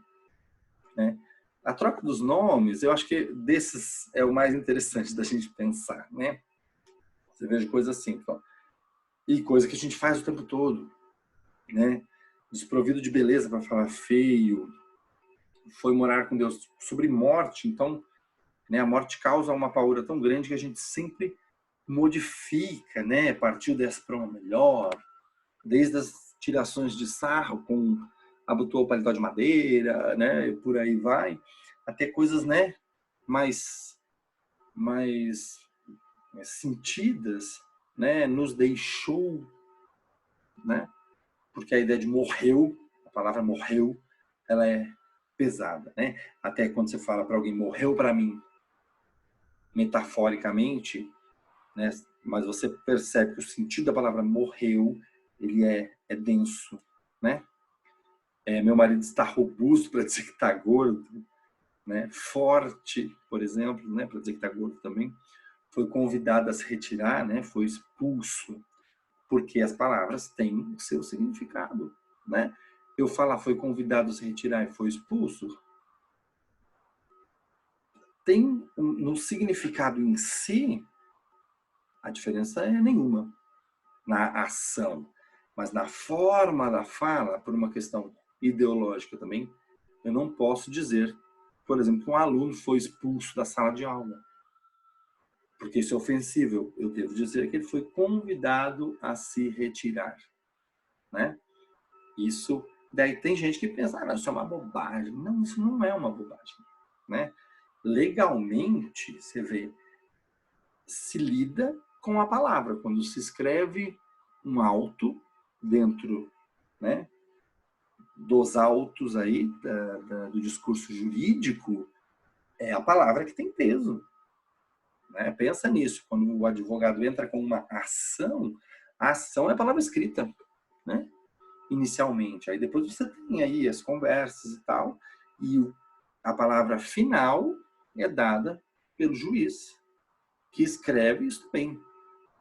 né? A troca dos nomes, eu acho que desses é o mais interessante da gente pensar, né? Você veja coisas assim, então, e coisa que a gente faz o tempo todo, né? Desprovido de beleza para falar feio, foi morar com Deus sobre morte, então, né, a morte causa uma paura tão grande que a gente sempre modifica, né? Partiu dessa para uma melhor, desde as tirações de sarro com abotoou o paletó de madeira, né? E por aí vai, até coisas, né? Mais sentidas, né? Nos deixou, né? Porque a ideia de morreu, a palavra morreu, ela é pesada, né? Até quando você fala para alguém morreu para mim, metaforicamente, né? Mas você percebe que o sentido da palavra morreu, ele é denso, né? Meu marido está robusto para dizer que está gordo, né? Forte, por exemplo, né? Para dizer que está gordo também. Foi convidado a se retirar, né? Foi expulso, porque as palavras têm o seu significado, né? Eu falar foi convidado a se retirar e foi expulso, tem no significado em si, a diferença é nenhuma na ação, mas na forma da fala, por uma questão ideológica também, eu não posso dizer, por exemplo, que um aluno foi expulso da sala de aula, porque isso é ofensível. Eu devo dizer que ele foi convidado a se retirar, né? Isso, daí tem gente que pensa, ah, não, isso é uma bobagem. Não, isso não é uma bobagem, né? Legalmente, você vê, se lida com a palavra. Quando se escreve um auto dentro, né, dos autos aí, do discurso jurídico, é a palavra que tem peso, né? Pensa nisso. Quando o advogado entra com uma ação, a ação é a palavra escrita, né? Inicialmente. Aí depois você tem aí as conversas e tal, e a palavra final é dada pelo juiz, que escreve isso bem.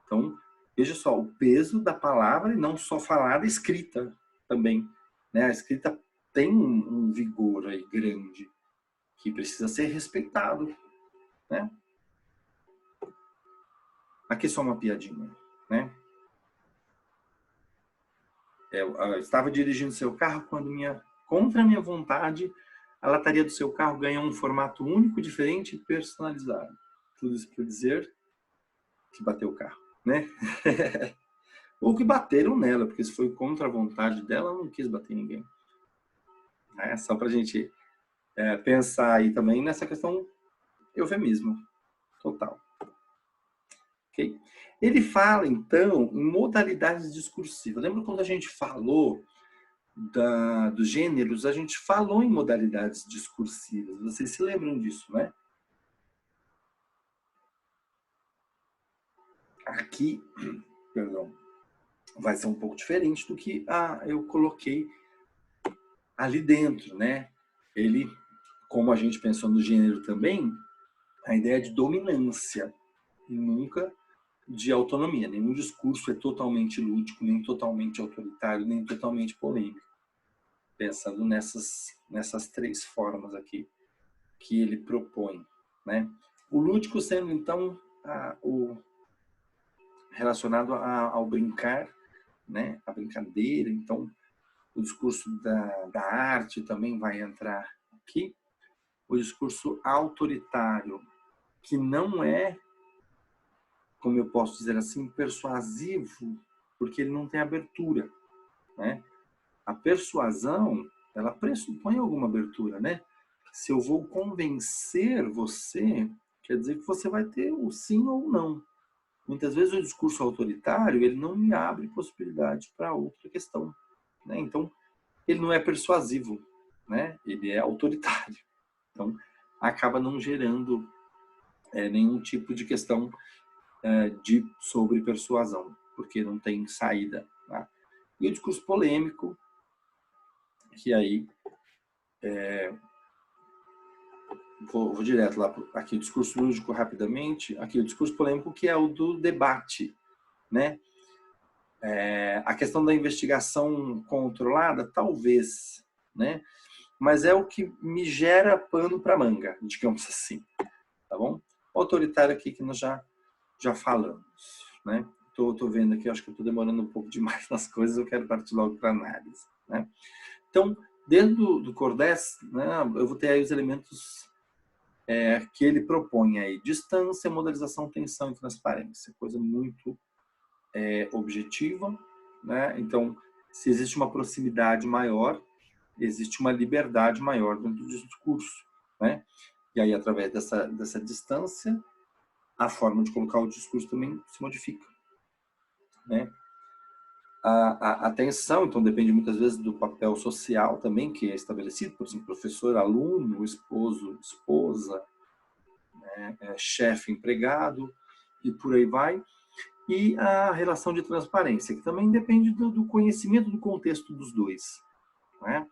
Então, veja só, o peso da palavra, e não só falada, escrita também, né? A escrita tem um vigor aí grande, que precisa ser respeitado, né? Aqui só uma piadinha, né? Eu estava dirigindo seu carro quando, contra a minha vontade, a lataria do seu carro ganhou um formato único, diferente e personalizado. Tudo isso para dizer que bateu o carro, né? Ou que bateram nela, porque se foi contra a vontade dela, ela não quis bater em ninguém. Só para a gente pensar aí também nessa questão eufemismo total. Okay? Ele fala, então, em modalidades discursivas. Lembra quando a gente falou dos gêneros, a gente falou em modalidades discursivas. Vocês se lembram disso, né? Aqui, perdão, vai ser um pouco diferente do que eu coloquei ali dentro, né? Ele, como a gente pensou no gênero também, a ideia de dominância e nunca de autonomia. Nenhum discurso é totalmente lúdico, nem totalmente autoritário, nem totalmente polêmico. Pensando nessas três formas aqui que ele propõe, né? O lúdico sendo, então, relacionado ao brincar, né? A brincadeira. Então, o discurso da arte também vai entrar aqui. O discurso autoritário, que não é, como eu posso dizer assim, persuasivo, porque ele não tem abertura, né? A persuasão, ela pressupõe alguma abertura, né? Se eu vou convencer você, quer dizer que você vai ter o sim ou não. Muitas vezes o discurso autoritário, ele não me abre possibilidade para outra questão, né? Então, ele não é persuasivo, né? Ele é autoritário. Então, acaba não gerando nenhum tipo de questão sobre persuasão, porque não tem saída. Tá? E o discurso polêmico, que aí vou direto lá aqui, o discurso lúdico rapidamente, aqui o discurso polêmico, que é o do debate, né? A questão da investigação controlada, talvez, né? Mas é o que me gera pano para manga, digamos assim, tá bom? O autoritário aqui que nós já falamos, né? Tô vendo aqui, acho que eu tô demorando um pouco demais nas coisas, eu quero partir logo para análise, né? Então, dentro do Cordés, né, eu vou ter aí os elementos que ele propõe aí: distância, modelização, tensão e transparência, coisa muito objetiva, né? Então, se existe uma proximidade maior, existe uma liberdade maior dentro do discurso, né? E aí, através dessa distância, a forma de colocar o discurso também se modifica, né? A tensão, então, depende muitas vezes do papel social também que é estabelecido, por exemplo, professor, aluno, esposo, esposa, chefe, empregado, e por aí vai. E a relação de transparência, que também depende do conhecimento do contexto dos dois, né?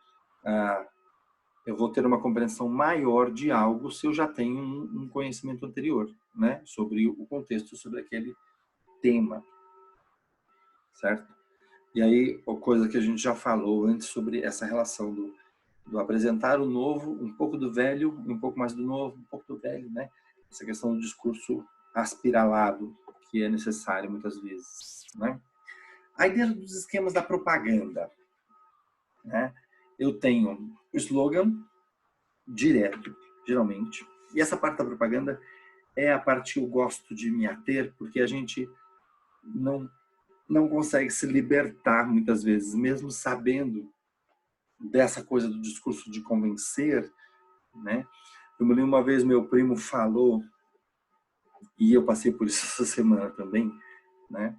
Eu vou ter uma compreensão maior de algo se eu já tenho um conhecimento anterior, né? Sobre o contexto, sobre aquele tema, certo? E aí, a coisa que a gente já falou antes sobre essa relação do apresentar o novo, um pouco do velho, um pouco mais do novo, um pouco do velho, né? Essa questão do discurso aspiralado, que é necessário muitas vezes, né? Aí dentro dos esquemas da propaganda, né? Eu tenho o slogan direto, geralmente. E essa parte da propaganda é a parte que eu gosto de me ater, porque a gente não consegue se libertar muitas vezes, mesmo sabendo dessa coisa do discurso de convencer, né? Eu me lembro uma vez meu primo falou, e eu passei por isso essa semana também, né?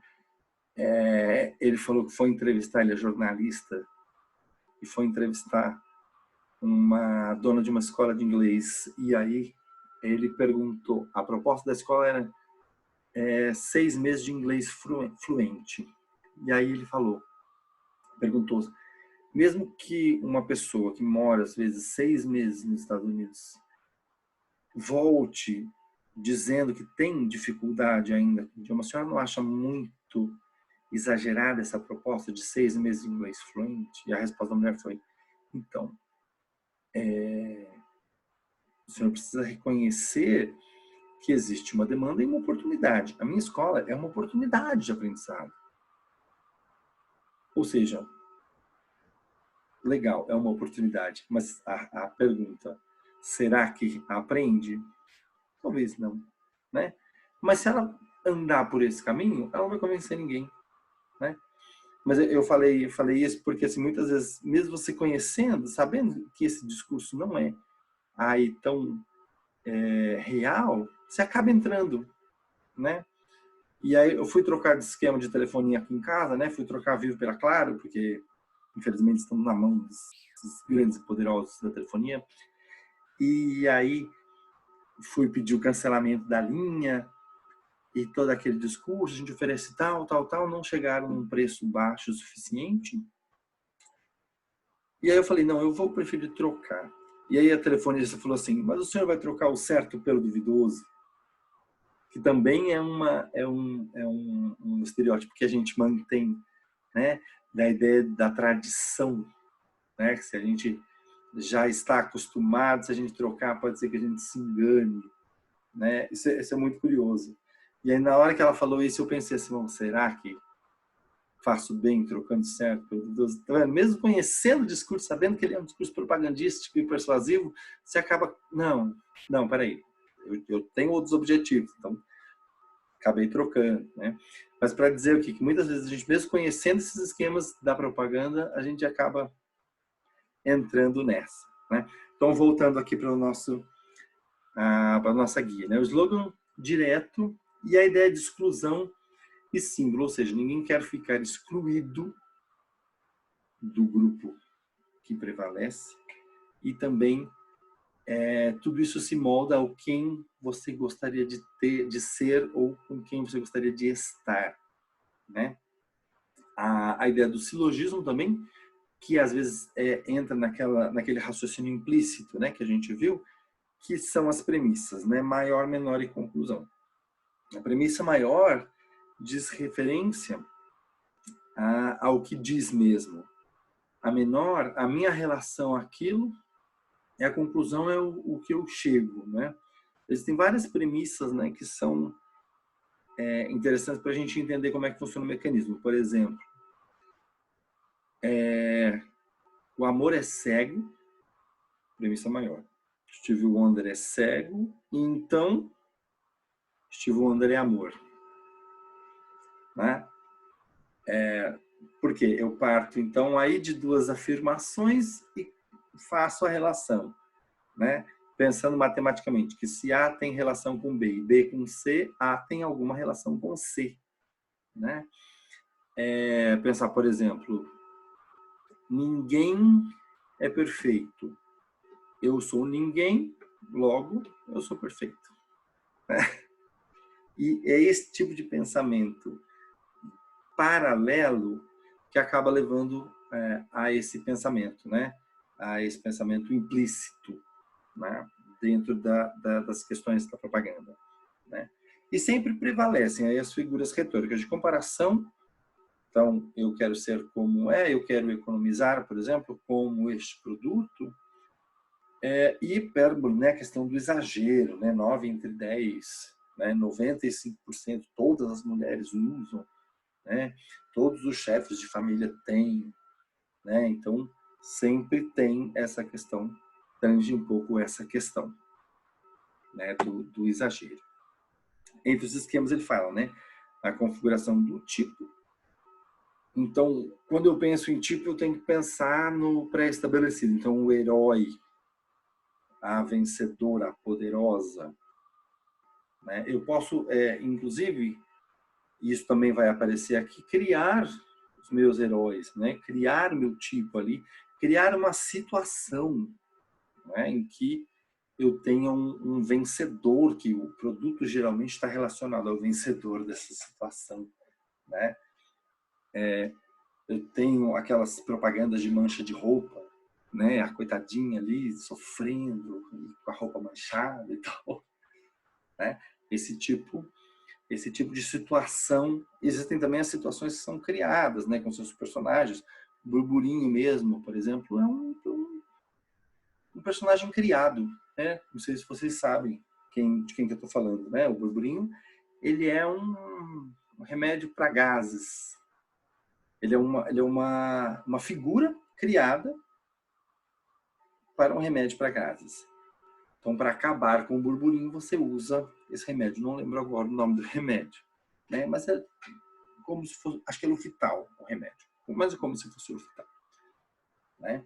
Ele falou que foi entrevistar, ele é jornalista, e foi entrevistar uma dona de uma escola de inglês. E aí ele perguntou, a proposta da escola era 6 meses de inglês fluente. E aí ele perguntou, mesmo que uma pessoa que mora, às vezes, 6 meses nos Estados Unidos volte dizendo que tem dificuldade ainda com o idioma, a senhora não acha muito exagerada essa proposta de 6 meses de inglês fluente? E a resposta da mulher foi, então, o senhor precisa reconhecer que existe uma demanda e uma oportunidade. A minha escola é uma oportunidade de aprendizado. Ou seja, legal, é uma oportunidade, mas a pergunta, será que aprende? Talvez não, né? Mas se ela andar por esse caminho, ela não vai convencer ninguém, né? Mas eu falei isso porque assim, muitas vezes, mesmo você conhecendo, sabendo que esse discurso não é aí tão real, você acaba entrando, né? E aí eu fui trocar de esquema de telefonia aqui em casa, né? Fui trocar Vivo pela Claro, porque infelizmente estamos na mão dos grandes e poderosos da telefonia. E aí fui pedir o cancelamento da linha e todo aquele discurso, a gente oferece tal, não chegaram num preço baixo o suficiente. E aí eu falei, não, eu vou preferir trocar. E aí a telefonista falou assim, mas o senhor vai trocar o certo pelo duvidoso? Que também é um estereótipo que a gente mantém, né? Da ideia da tradição, né? Que se a gente já está acostumado, se a gente trocar, pode ser que a gente se engane, né? Isso é muito curioso. E aí, na hora que ela falou isso, eu pensei assim, bom, será que faço bem trocando certo? Tá vendo? Mesmo conhecendo o discurso, sabendo que ele é um discurso propagandístico e persuasivo, você acaba, não, peraí, eu tenho outros objetivos, então acabei trocando, né? Mas para dizer o quê? Que muitas vezes a gente, mesmo conhecendo esses esquemas da propaganda, a gente acaba entrando nessa, né? Então, voltando aqui para a nossa guia, né? O slogan direto e a ideia de exclusão e símbolo, ou seja, ninguém quer ficar excluído do grupo que prevalece e também tudo isso se molda ao quem você gostaria de ser ou com quem você gostaria de estar, né? A ideia do silogismo também, que às vezes entra naquele raciocínio implícito, né, que a gente viu, que são as premissas, né, maior, menor e conclusão. A premissa maior diz referência ao que diz mesmo. A menor, a minha relação àquilo, e a conclusão é o que eu chego, né? Existem várias premissas, né, que são interessantes para a gente entender como é que funciona o mecanismo. Por exemplo, o amor é cego, premissa maior. Steve Wonder é cego, então Steve Wonder é amor, né? Porque eu parto então aí de duas afirmações e faço a relação, né? Pensando matematicamente que se A tem relação com B e B com C, A tem alguma relação com C, né? Pensar, por exemplo, ninguém é perfeito. Eu sou ninguém, logo eu sou perfeito. E é esse tipo de pensamento paralelo que acaba levando a esse pensamento, né? A esse pensamento implícito, né? Dentro das questões da propaganda, né? E sempre prevalecem aí as figuras retóricas de comparação. Então, eu quero ser como eu quero economizar, por exemplo, como este produto. E hipérbole, né? A questão do exagero, né? 9 entre 10, né? 95% todas as mulheres usam, né? Todos os chefes de família têm, né? Então, sempre tem essa questão, tange um pouco essa questão, né? Do exagero. Entre os esquemas ele fala, né? A configuração do tipo. Então, quando eu penso em tipo, eu tenho que pensar no pré-estabelecido. Então, o herói, a vencedora, a poderosa, né? Eu posso, inclusive, isso também vai aparecer aqui, criar os meus heróis, né? Criar meu tipo ali, criar uma situação, né? Em que eu tenha um vencedor, que o produto geralmente está relacionado ao vencedor dessa situação, né? Eu tenho aquelas propagandas de mancha de roupa, né? A coitadinha ali sofrendo com a roupa manchada e tal, né? Esse tipo de situação. Existem também as situações que são criadas, né, com seus personagens. O Burburinho mesmo, por exemplo, é um personagem criado, né? Não sei se vocês sabem de quem que eu estou falando, né? O Burburinho, ele é um remédio para gases. Ele é uma figura criada para um remédio para gases. Então, para acabar com o burburinho, você usa esse remédio. Não lembro agora o nome do remédio, né? Mas é como se fosse, acho que é Lufital o remédio, mas é como se fosse Lufital, né?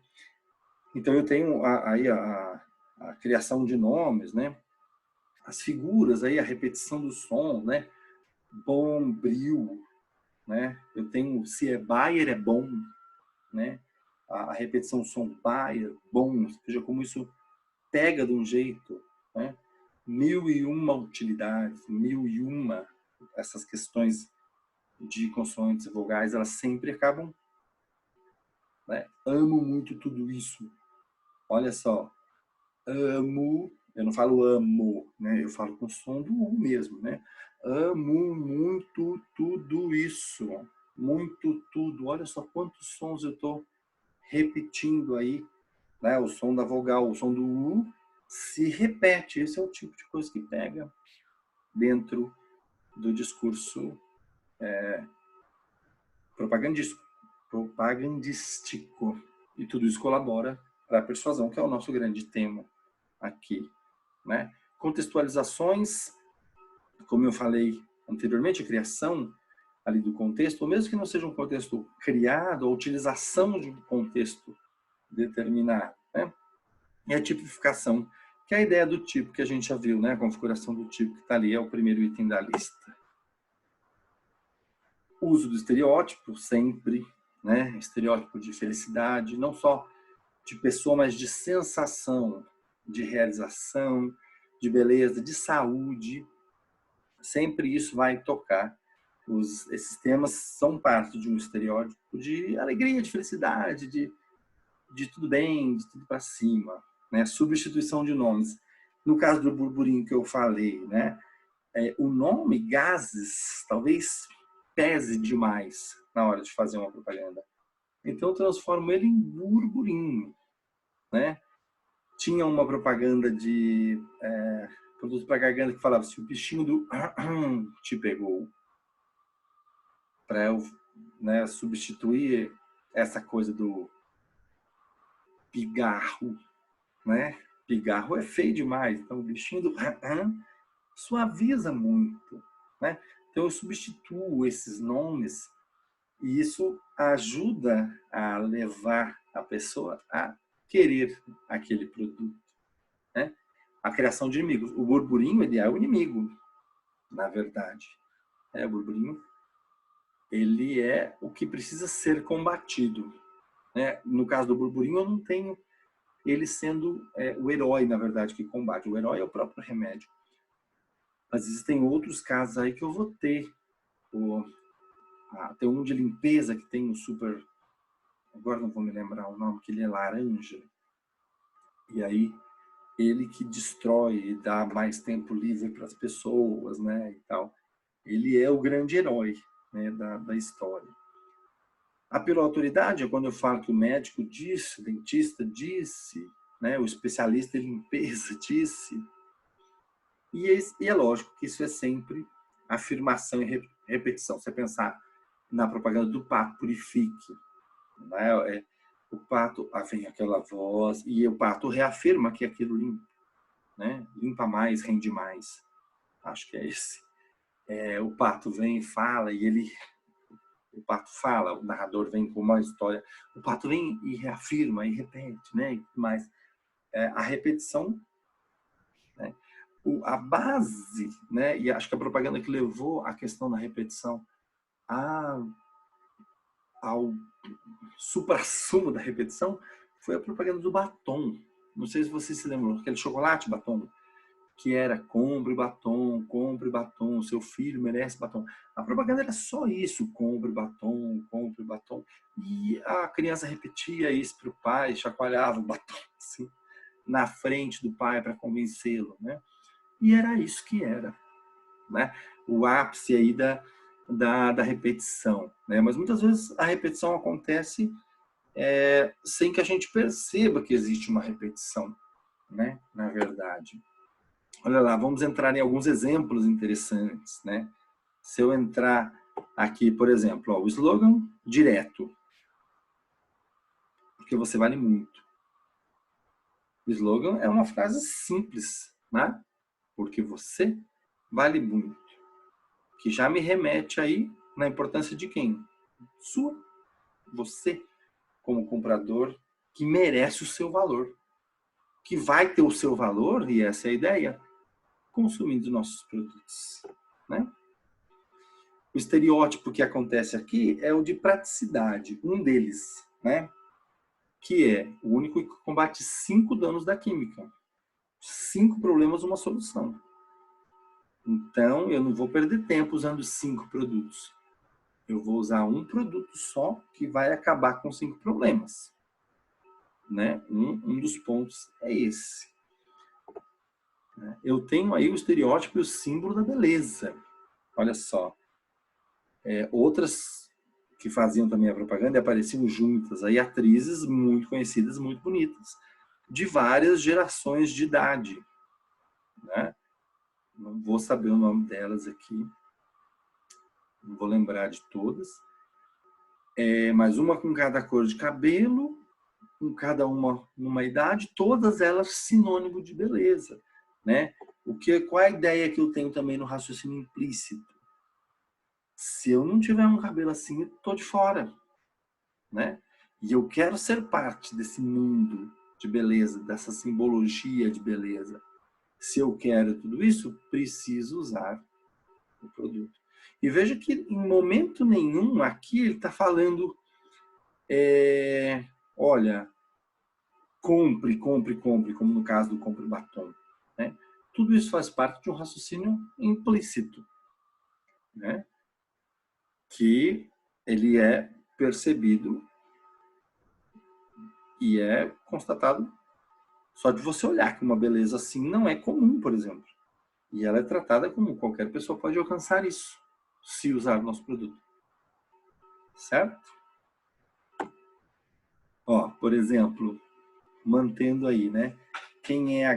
Então eu tenho aí a criação de nomes, né? As figuras aí, a repetição do som, né? Bom, bril, né? Eu tenho, se é Bayer é bom, né? A repetição do som Bayer, bom, seja como isso pega de um jeito, né? 1001 utilidades, 1001 essas questões de consoantes e vogais, elas sempre acabam, né? Amo muito tudo isso. Olha só, amo, eu não falo amo, né? Eu falo com o som do U mesmo, né? Amo muito tudo isso. Muito tudo. Olha só quantos sons eu estou repetindo aí, né, o som da vogal, o som do U, se repete. Esse é o tipo de coisa que pega dentro do discurso propagandístico. E tudo isso colabora para a persuasão, que é o nosso grande tema aqui, né? Contextualizações, como eu falei anteriormente, a criação ali do contexto, ou mesmo que não seja um contexto criado, a utilização de um contexto determinado, né? E a tipificação, que é a ideia do tipo que a gente já viu, né? A configuração do tipo que está ali, é o primeiro item da lista. O uso do estereótipo, sempre, né? Estereótipo de felicidade, não só de pessoa, mas de sensação, de realização, de beleza, de saúde. Sempre isso vai tocar. Esses temas são parte de um estereótipo de alegria, de felicidade, de tudo bem, de tudo para cima, né? Substituição de nomes. No caso do burburinho que eu falei, né? O nome gases talvez pese demais na hora de fazer uma propaganda. Então eu transformo ele em burburinho, né? Tinha uma propaganda de produto para garganta que falava assim, o bichinho do te pegou, para eu, né, substituir essa coisa do pigarro, né? Pigarro é feio demais, então o bichinho do suaviza muito, né? Então eu substituo esses nomes e isso ajuda a levar a pessoa a querer aquele produto, né? A criação de inimigos. O burburinho, ele é o inimigo, na verdade. O burburinho, ele é o que precisa ser combatido, né? No caso do burburinho, eu não tenho ele sendo o herói, na verdade, que combate. O herói é o próprio remédio. Mas existem outros casos aí que eu vou ter. Tem um de limpeza que tem um super... Agora não vou me lembrar o nome, que ele é laranja. E aí, ele que destrói e dá mais tempo livre para as pessoas, né, e tal. Ele é o grande herói, né, da história. Pela autoridade é quando eu falo que o médico disse, o dentista disse, né, o especialista em limpeza disse. E é lógico que isso é sempre afirmação e repetição. Você pensar na propaganda do Pato Purifique, né? O pato, vem aquela voz, e o pato reafirma que aquilo limpa, né? Limpa mais, rende mais. Acho que é esse. O pato vem e fala, o pato fala, o narrador vem com uma história, o pato vem e reafirma e repete, né? Mas a repetição, né? A base, né? E acho que a propaganda que levou a questão da repetição ao suprassumo da repetição foi a propaganda do batom. Não sei se vocês se lembram, aquele chocolate batom, que era compre batom, seu filho merece batom. A propaganda era só isso, compre batom. E a criança repetia isso para o pai, chacoalhava o batom assim, na frente do pai para convencê-lo, né? E era isso que era, né? O ápice aí da repetição, né? Mas muitas vezes a repetição acontece sem que a gente perceba que existe uma repetição, né? Na verdade. Olha lá, vamos entrar em alguns exemplos interessantes, né? Se eu entrar aqui, por exemplo, o slogan direto, porque você vale muito. O slogan é uma frase simples, né? Porque você vale muito. Que já me remete aí na importância de quem? Sua. Você, como comprador, que merece o seu valor. Que vai ter o seu valor, e essa é a ideia, consumindo nossos produtos, né? O estereótipo que acontece aqui é o de praticidade, um deles, né? Que é o único que combate 5 danos da química. 5 problemas, uma solução. Então, eu não vou perder tempo usando 5 produtos. Eu vou usar um produto só que vai acabar com 5 problemas, né? Um dos pontos é esse. Eu tenho aí o estereótipo e o símbolo da beleza. Olha só. Outras que faziam também a propaganda e apareciam juntas, aí atrizes muito conhecidas, muito bonitas, de várias gerações de idade, né? Não vou saber o nome delas aqui, não vou lembrar de todas, mas uma com cada cor de cabelo, com cada uma numa idade, todas elas sinônimo de beleza, né? Qual é a ideia que eu tenho também no raciocínio implícito? Se eu não tiver um cabelo assim, eu tô de fora, né? E eu quero ser parte desse mundo de beleza, dessa simbologia de beleza. Se eu quero tudo isso, preciso usar o produto. E veja que em momento nenhum aqui ele está falando, olha, compre, compre, compre, como no caso do compre batom, né? Tudo isso faz parte de um raciocínio implícito, né? Que ele é percebido e é constatado só de você olhar que uma beleza assim não é comum, por exemplo. E ela é tratada como qualquer pessoa pode alcançar isso, se usar o nosso produto. Certo? Ó, por exemplo, mantendo aí, né? Quem é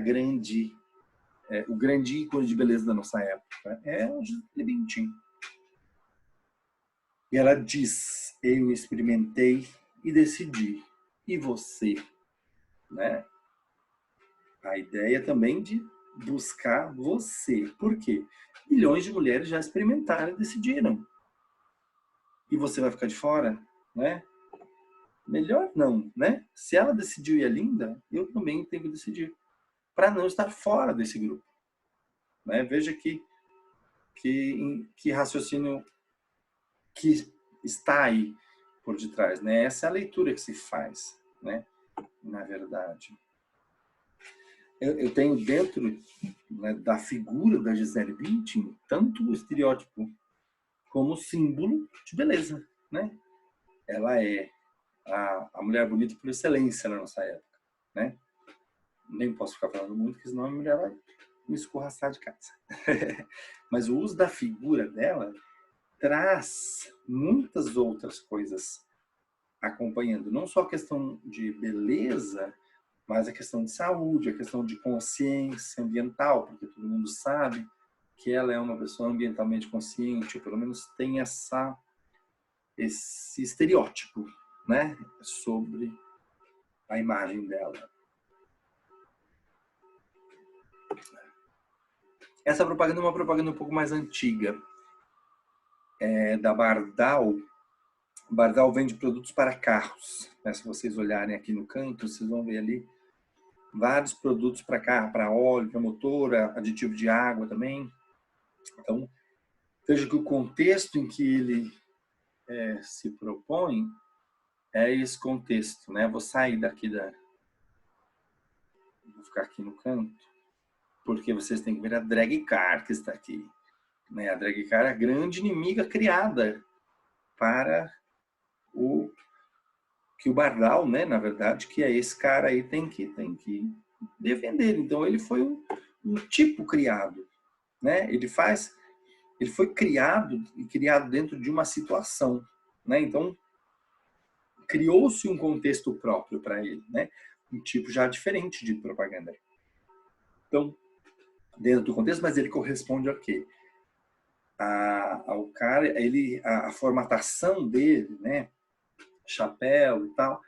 o grande ícone de beleza da nossa época? É a Gisele Bündchen. E ela diz, eu experimentei e decidi. E você? Né? A ideia também de buscar você. Por quê? Milhões de mulheres já experimentaram e decidiram. E você vai ficar de fora, né? Melhor não, né? Se ela decidiu e é linda, eu também tenho que decidir. Para não estar fora desse grupo. Né? Veja que raciocínio que está aí por detrás. Né? Essa é a leitura que se faz, né? Na verdade. Eu tenho dentro, né, da figura da Gisele Bündchen tanto o estereótipo como o símbolo de beleza. Né? Ela é a mulher bonita por excelência na nossa época. Né? Nem posso ficar falando muito, porque senão a mulher vai me escorraçar de casa. Mas o uso da figura dela traz muitas outras coisas acompanhando. Não só a questão de beleza, mas a questão de saúde, a questão de consciência ambiental, porque todo mundo sabe que ela é uma pessoa ambientalmente consciente, ou pelo menos tem esse estereótipo, né, sobre a imagem dela. Essa propaganda é uma propaganda um pouco mais antiga, da Bardal. Bardal vende produtos para carros. Né? Se vocês olharem aqui no canto, vocês vão ver ali vários produtos para carro, para óleo, para motor, aditivo de água também. Então, veja que o contexto em que ele se propõe é esse contexto, né? Vou sair daqui vou ficar aqui no canto, porque vocês têm que ver a drag car que está aqui. Né? A drag car é a grande inimiga criada para o Bardal, né? Na verdade, que é esse cara aí tem que defender. Então ele foi um tipo criado, né? Ele foi criado dentro de uma situação, né? Então criou-se um contexto próprio para ele, né? Um tipo já diferente de propaganda. Então, dentro do contexto, mas ele corresponde a quê? Ao cara, a formatação dele, né? Chapéu e tal,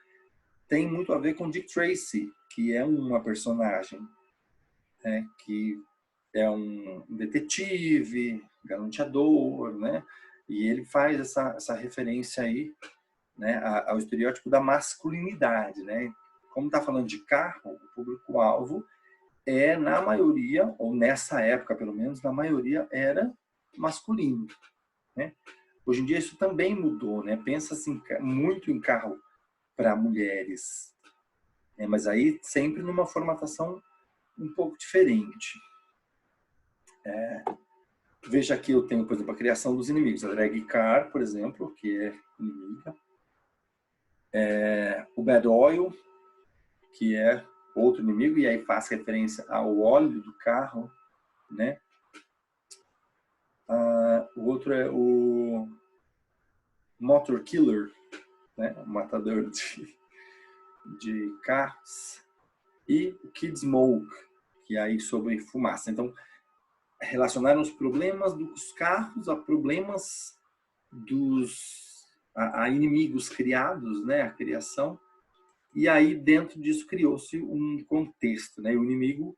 tem muito a ver com Dick Tracy, que é uma personagem, né? Que é um detetive, galanteador, né? E ele faz essa referência aí, né, ao estereótipo da masculinidade, né? Como está falando de carro, o público-alvo na maioria, ou nessa época pelo menos, na maioria era masculino, né? Hoje em dia isso também mudou, né? Pensa-se muito em carro para mulheres, né? Mas aí sempre numa formatação um pouco diferente. Veja aqui eu tenho, por exemplo, a criação dos inimigos. A drag car, por exemplo, que é inimiga. O bad oil, que é outro inimigo, e aí faz referência ao óleo do carro, né? O outro é o motor killer, né? O matador de carros. e o Kid Smoke, que é aí sobre fumaça. Então, relacionaram os problemas dos carros a problemas a inimigos criados, né, a criação. E aí, dentro disso, criou-se um contexto, né? O inimigo,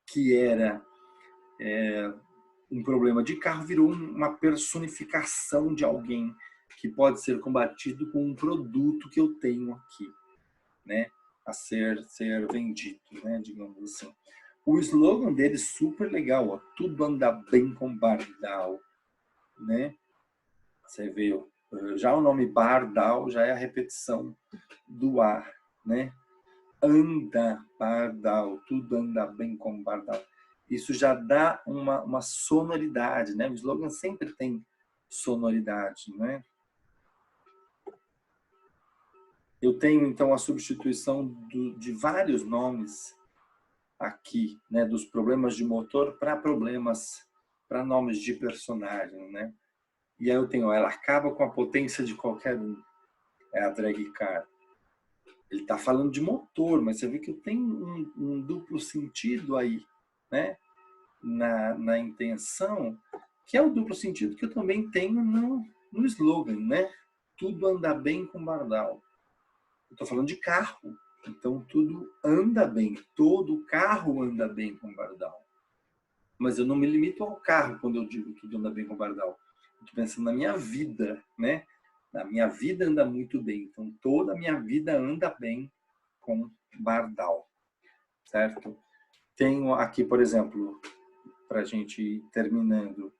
que era um problema de carro, virou uma personificação de alguém que pode ser combatido com um produto que eu tenho aqui, né? A ser vendido, né? Digamos assim. O slogan dele é super legal, ó, tudo anda bem com Bardal, né? Você vê, já o nome Bardal já é a repetição do A, né? Anda Bardal, tudo anda bem com Bardal. Isso já dá uma sonoridade, né? O slogan sempre tem sonoridade, né? Eu tenho, então, a substituição de vários nomes aqui, né? Dos problemas de motor para nomes de personagem, né? E aí eu tenho, ela acaba com a potência de qualquer um. É a drag car. Ele está falando de motor, mas você vê que tem um duplo sentido aí, né? Na intenção, que é o duplo sentido que eu também tenho no slogan, né? Tudo anda bem com Bardal. Eu estou falando de carro, então tudo anda bem, todo carro anda bem com Bardal. Mas eu não me limito ao carro quando eu digo tudo anda bem com Bardal. Estou pensando na minha vida, né? A minha vida anda muito bem, então toda a minha vida anda bem com Bardal, certo? Tenho aqui, por exemplo, para a gente ir terminando,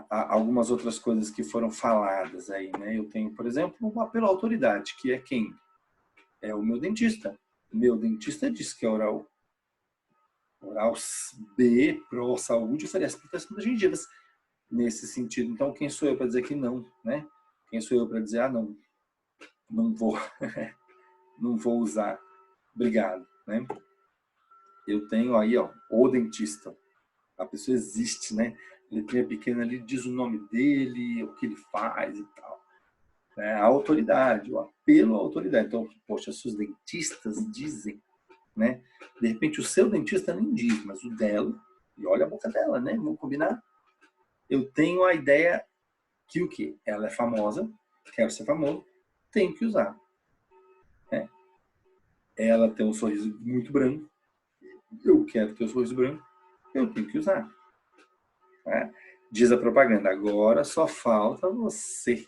algumas outras coisas que foram faladas aí, né? Eu tenho, por exemplo, um apelo à autoridade, que é quem? É o meu dentista. Meu dentista diz que é oral B, Pro Saúde, oferece proteção das gengivas. Nesse sentido. Então, quem sou eu para dizer que não, né? Quem sou eu para dizer, não vou, não vou usar, obrigado, né? Eu tenho aí, ó, o dentista. A pessoa existe, né? Letrinha pequena ali diz o nome dele, o que ele faz e tal. A autoridade, o apelo à autoridade. Então, poxa, se os dentistas dizem, né? De repente o seu dentista nem diz, mas o dela, e olha a boca dela, né? Vamos combinar? Eu tenho a ideia que o quê? Ela é famosa, quero ser famoso, tenho que usar. Né? Ela tem um sorriso muito branco, eu quero ter um sorriso branco, eu tenho que usar. Né? Diz a propaganda, agora só falta você.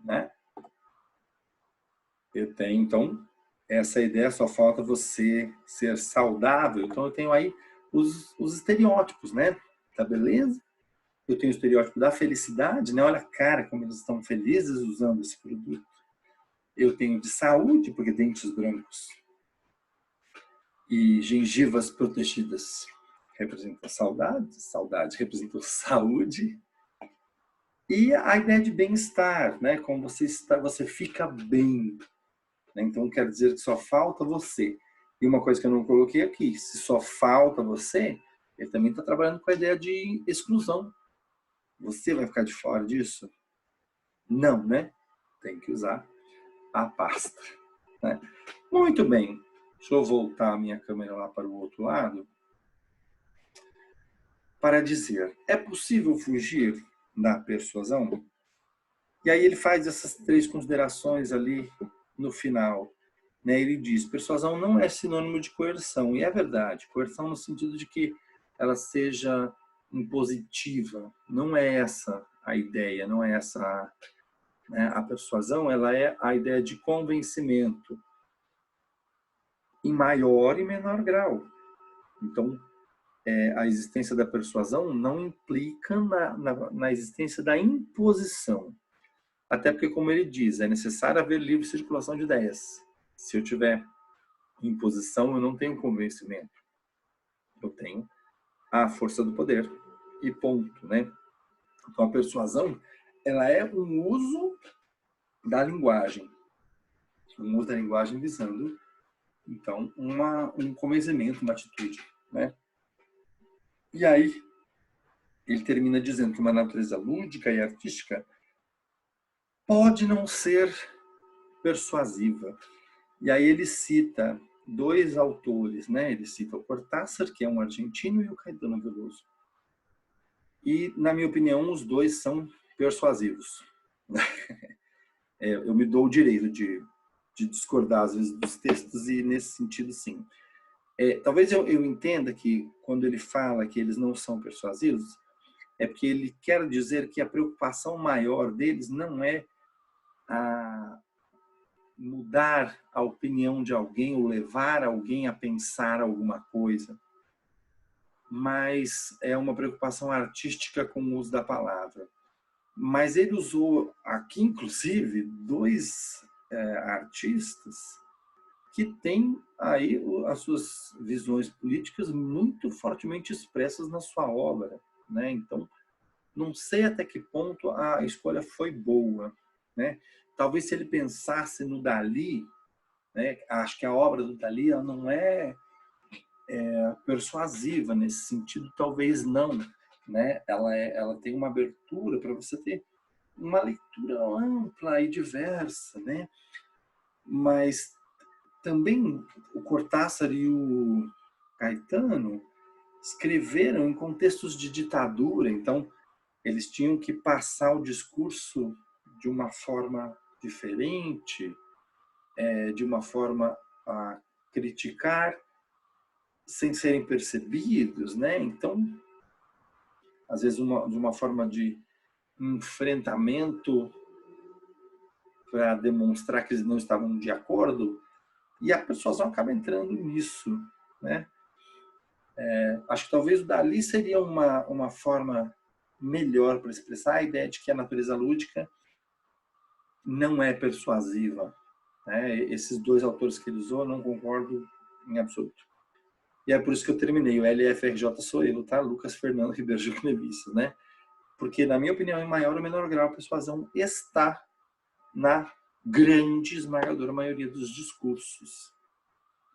Né? Eu tenho, então, essa ideia, só falta você ser saudável. Então, eu tenho aí os estereótipos, né? Da beleza. Eu tenho o estereótipo da felicidade, né? Olha a cara, como eles estão felizes usando esse produto. Eu tenho de saúde, porque dentes brancos e gengivas protegidas representam saudade representa saúde. E a ideia de bem-estar, né? Como você está, você fica bem. Né? Então, quer dizer que só falta você. E uma coisa que eu não coloquei aqui, se só falta você, ele também está trabalhando com a ideia de exclusão. Você vai ficar de fora disso? Não, né? Tem que usar a pasta. Né? Muito bem. Deixa eu voltar a minha câmera lá para o outro lado. Para dizer, é possível fugir da persuasão? E aí ele faz essas 3 considerações ali no final. Né? Ele diz, persuasão não é sinônimo de coerção. E é verdade. Coerção no sentido de que ela seja impositiva. Não é essa a ideia, não é essa... Né? A persuasão, ela é a ideia de convencimento em maior e menor grau. Então, a existência da persuasão não implica na existência da imposição. Até porque, como ele diz, é necessário haver livre circulação de ideias. Se eu tiver imposição, eu não tenho convencimento. Eu tenho a força do poder. E ponto, né? Então, a persuasão, ela é um uso da linguagem. Um uso da linguagem visando, então, um convencimento, uma atitude, né? E aí, ele termina dizendo que uma natureza lúdica e artística pode não ser persuasiva. E aí ele cita dois autores, né? Ele cita o Cortázar, que é um argentino, e o Caetano Veloso. E, na minha opinião, os dois são persuasivos. Eu me dou o direito de discordar, às vezes, dos textos, e nesse sentido, sim. Talvez eu entenda que, quando ele fala que eles não são persuasivos, é porque ele quer dizer que a preocupação maior deles não é a mudar a opinião de alguém ou levar alguém a pensar alguma coisa, mas é uma preocupação artística com o uso da palavra. Mas ele usou aqui, inclusive, dois artistas que têm aí as suas visões políticas muito fortemente expressas na sua obra, né? Então, não sei até que ponto a escolha foi boa, né? Talvez se ele pensasse no Dalí, né? Acho que a obra do Dalí ela não é persuasiva nesse sentido, talvez não, né? Ela tem uma abertura para você ter uma leitura ampla e diversa, né? Mas também o Cortázar e o Caetano escreveram em contextos de ditadura, então eles tinham que passar o discurso de uma forma diferente, de uma forma a criticar sem serem percebidos, né? Então, às vezes, de uma forma de enfrentamento para demonstrar que eles não estavam de acordo, e a persuasão acaba entrando nisso, né? Acho que talvez o Dalí seria uma forma melhor para expressar a ideia de que a natureza lúdica não é persuasiva, né? Esses dois autores que ele usou, não concordo em absoluto. E é por isso que eu terminei. O LFRJ sou eu, tá? Lucas Fernando Ribeiro de Cnevices, né? Porque, na minha opinião, em maior ou menor grau, a persuasão está na grande, esmagadora maioria dos discursos.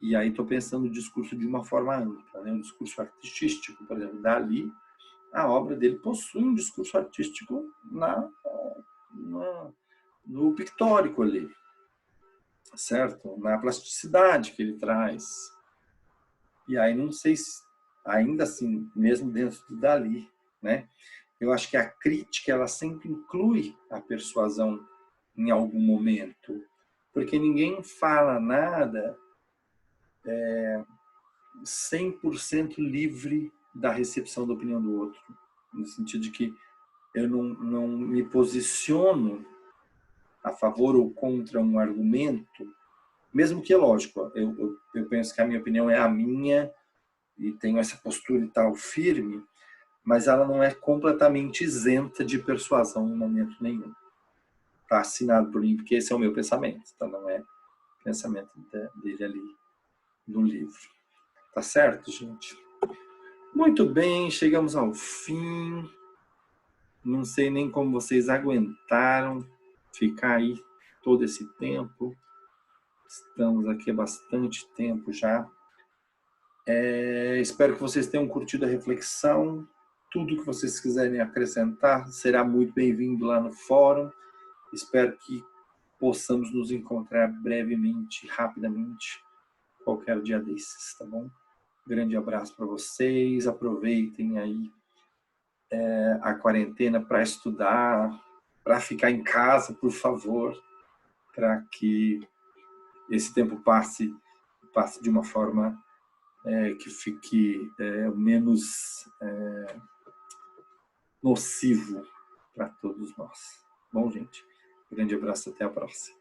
E aí estou pensando no discurso de uma forma ampla, né? Um discurso artístico, por exemplo, Dalí, a obra dele possui um discurso artístico no pictórico ali, certo? Na plasticidade que ele traz. E aí não sei se, ainda assim, mesmo dentro do Dalí, né? Eu acho que a crítica ela sempre inclui a persuasão em algum momento, porque ninguém fala nada 100% livre da recepção da opinião do outro, no sentido de que eu não me posiciono a favor ou contra um argumento, mesmo que, lógico, eu penso que a minha opinião é a minha e tenho essa postura e tal firme, mas ela não é completamente isenta de persuasão em momento nenhum. Está assinado por mim, porque esse é o meu pensamento, então não é o pensamento dele ali no livro. Tá certo, gente? Muito bem, chegamos ao fim. Não sei nem como vocês aguentaram ficar aí todo esse tempo. Estamos aqui há bastante tempo já. Espero que vocês tenham curtido a reflexão. Tudo que vocês quiserem acrescentar será muito bem-vindo lá no fórum. Espero que possamos nos encontrar brevemente, rapidamente, qualquer dia desses, tá bom? Grande abraço para vocês. Aproveitem aí a quarentena para estudar, para ficar em casa, por favor, para que esse tempo passe de uma forma que fique menos nocivo para todos nós. Bom, gente, grande abraço, até a próxima.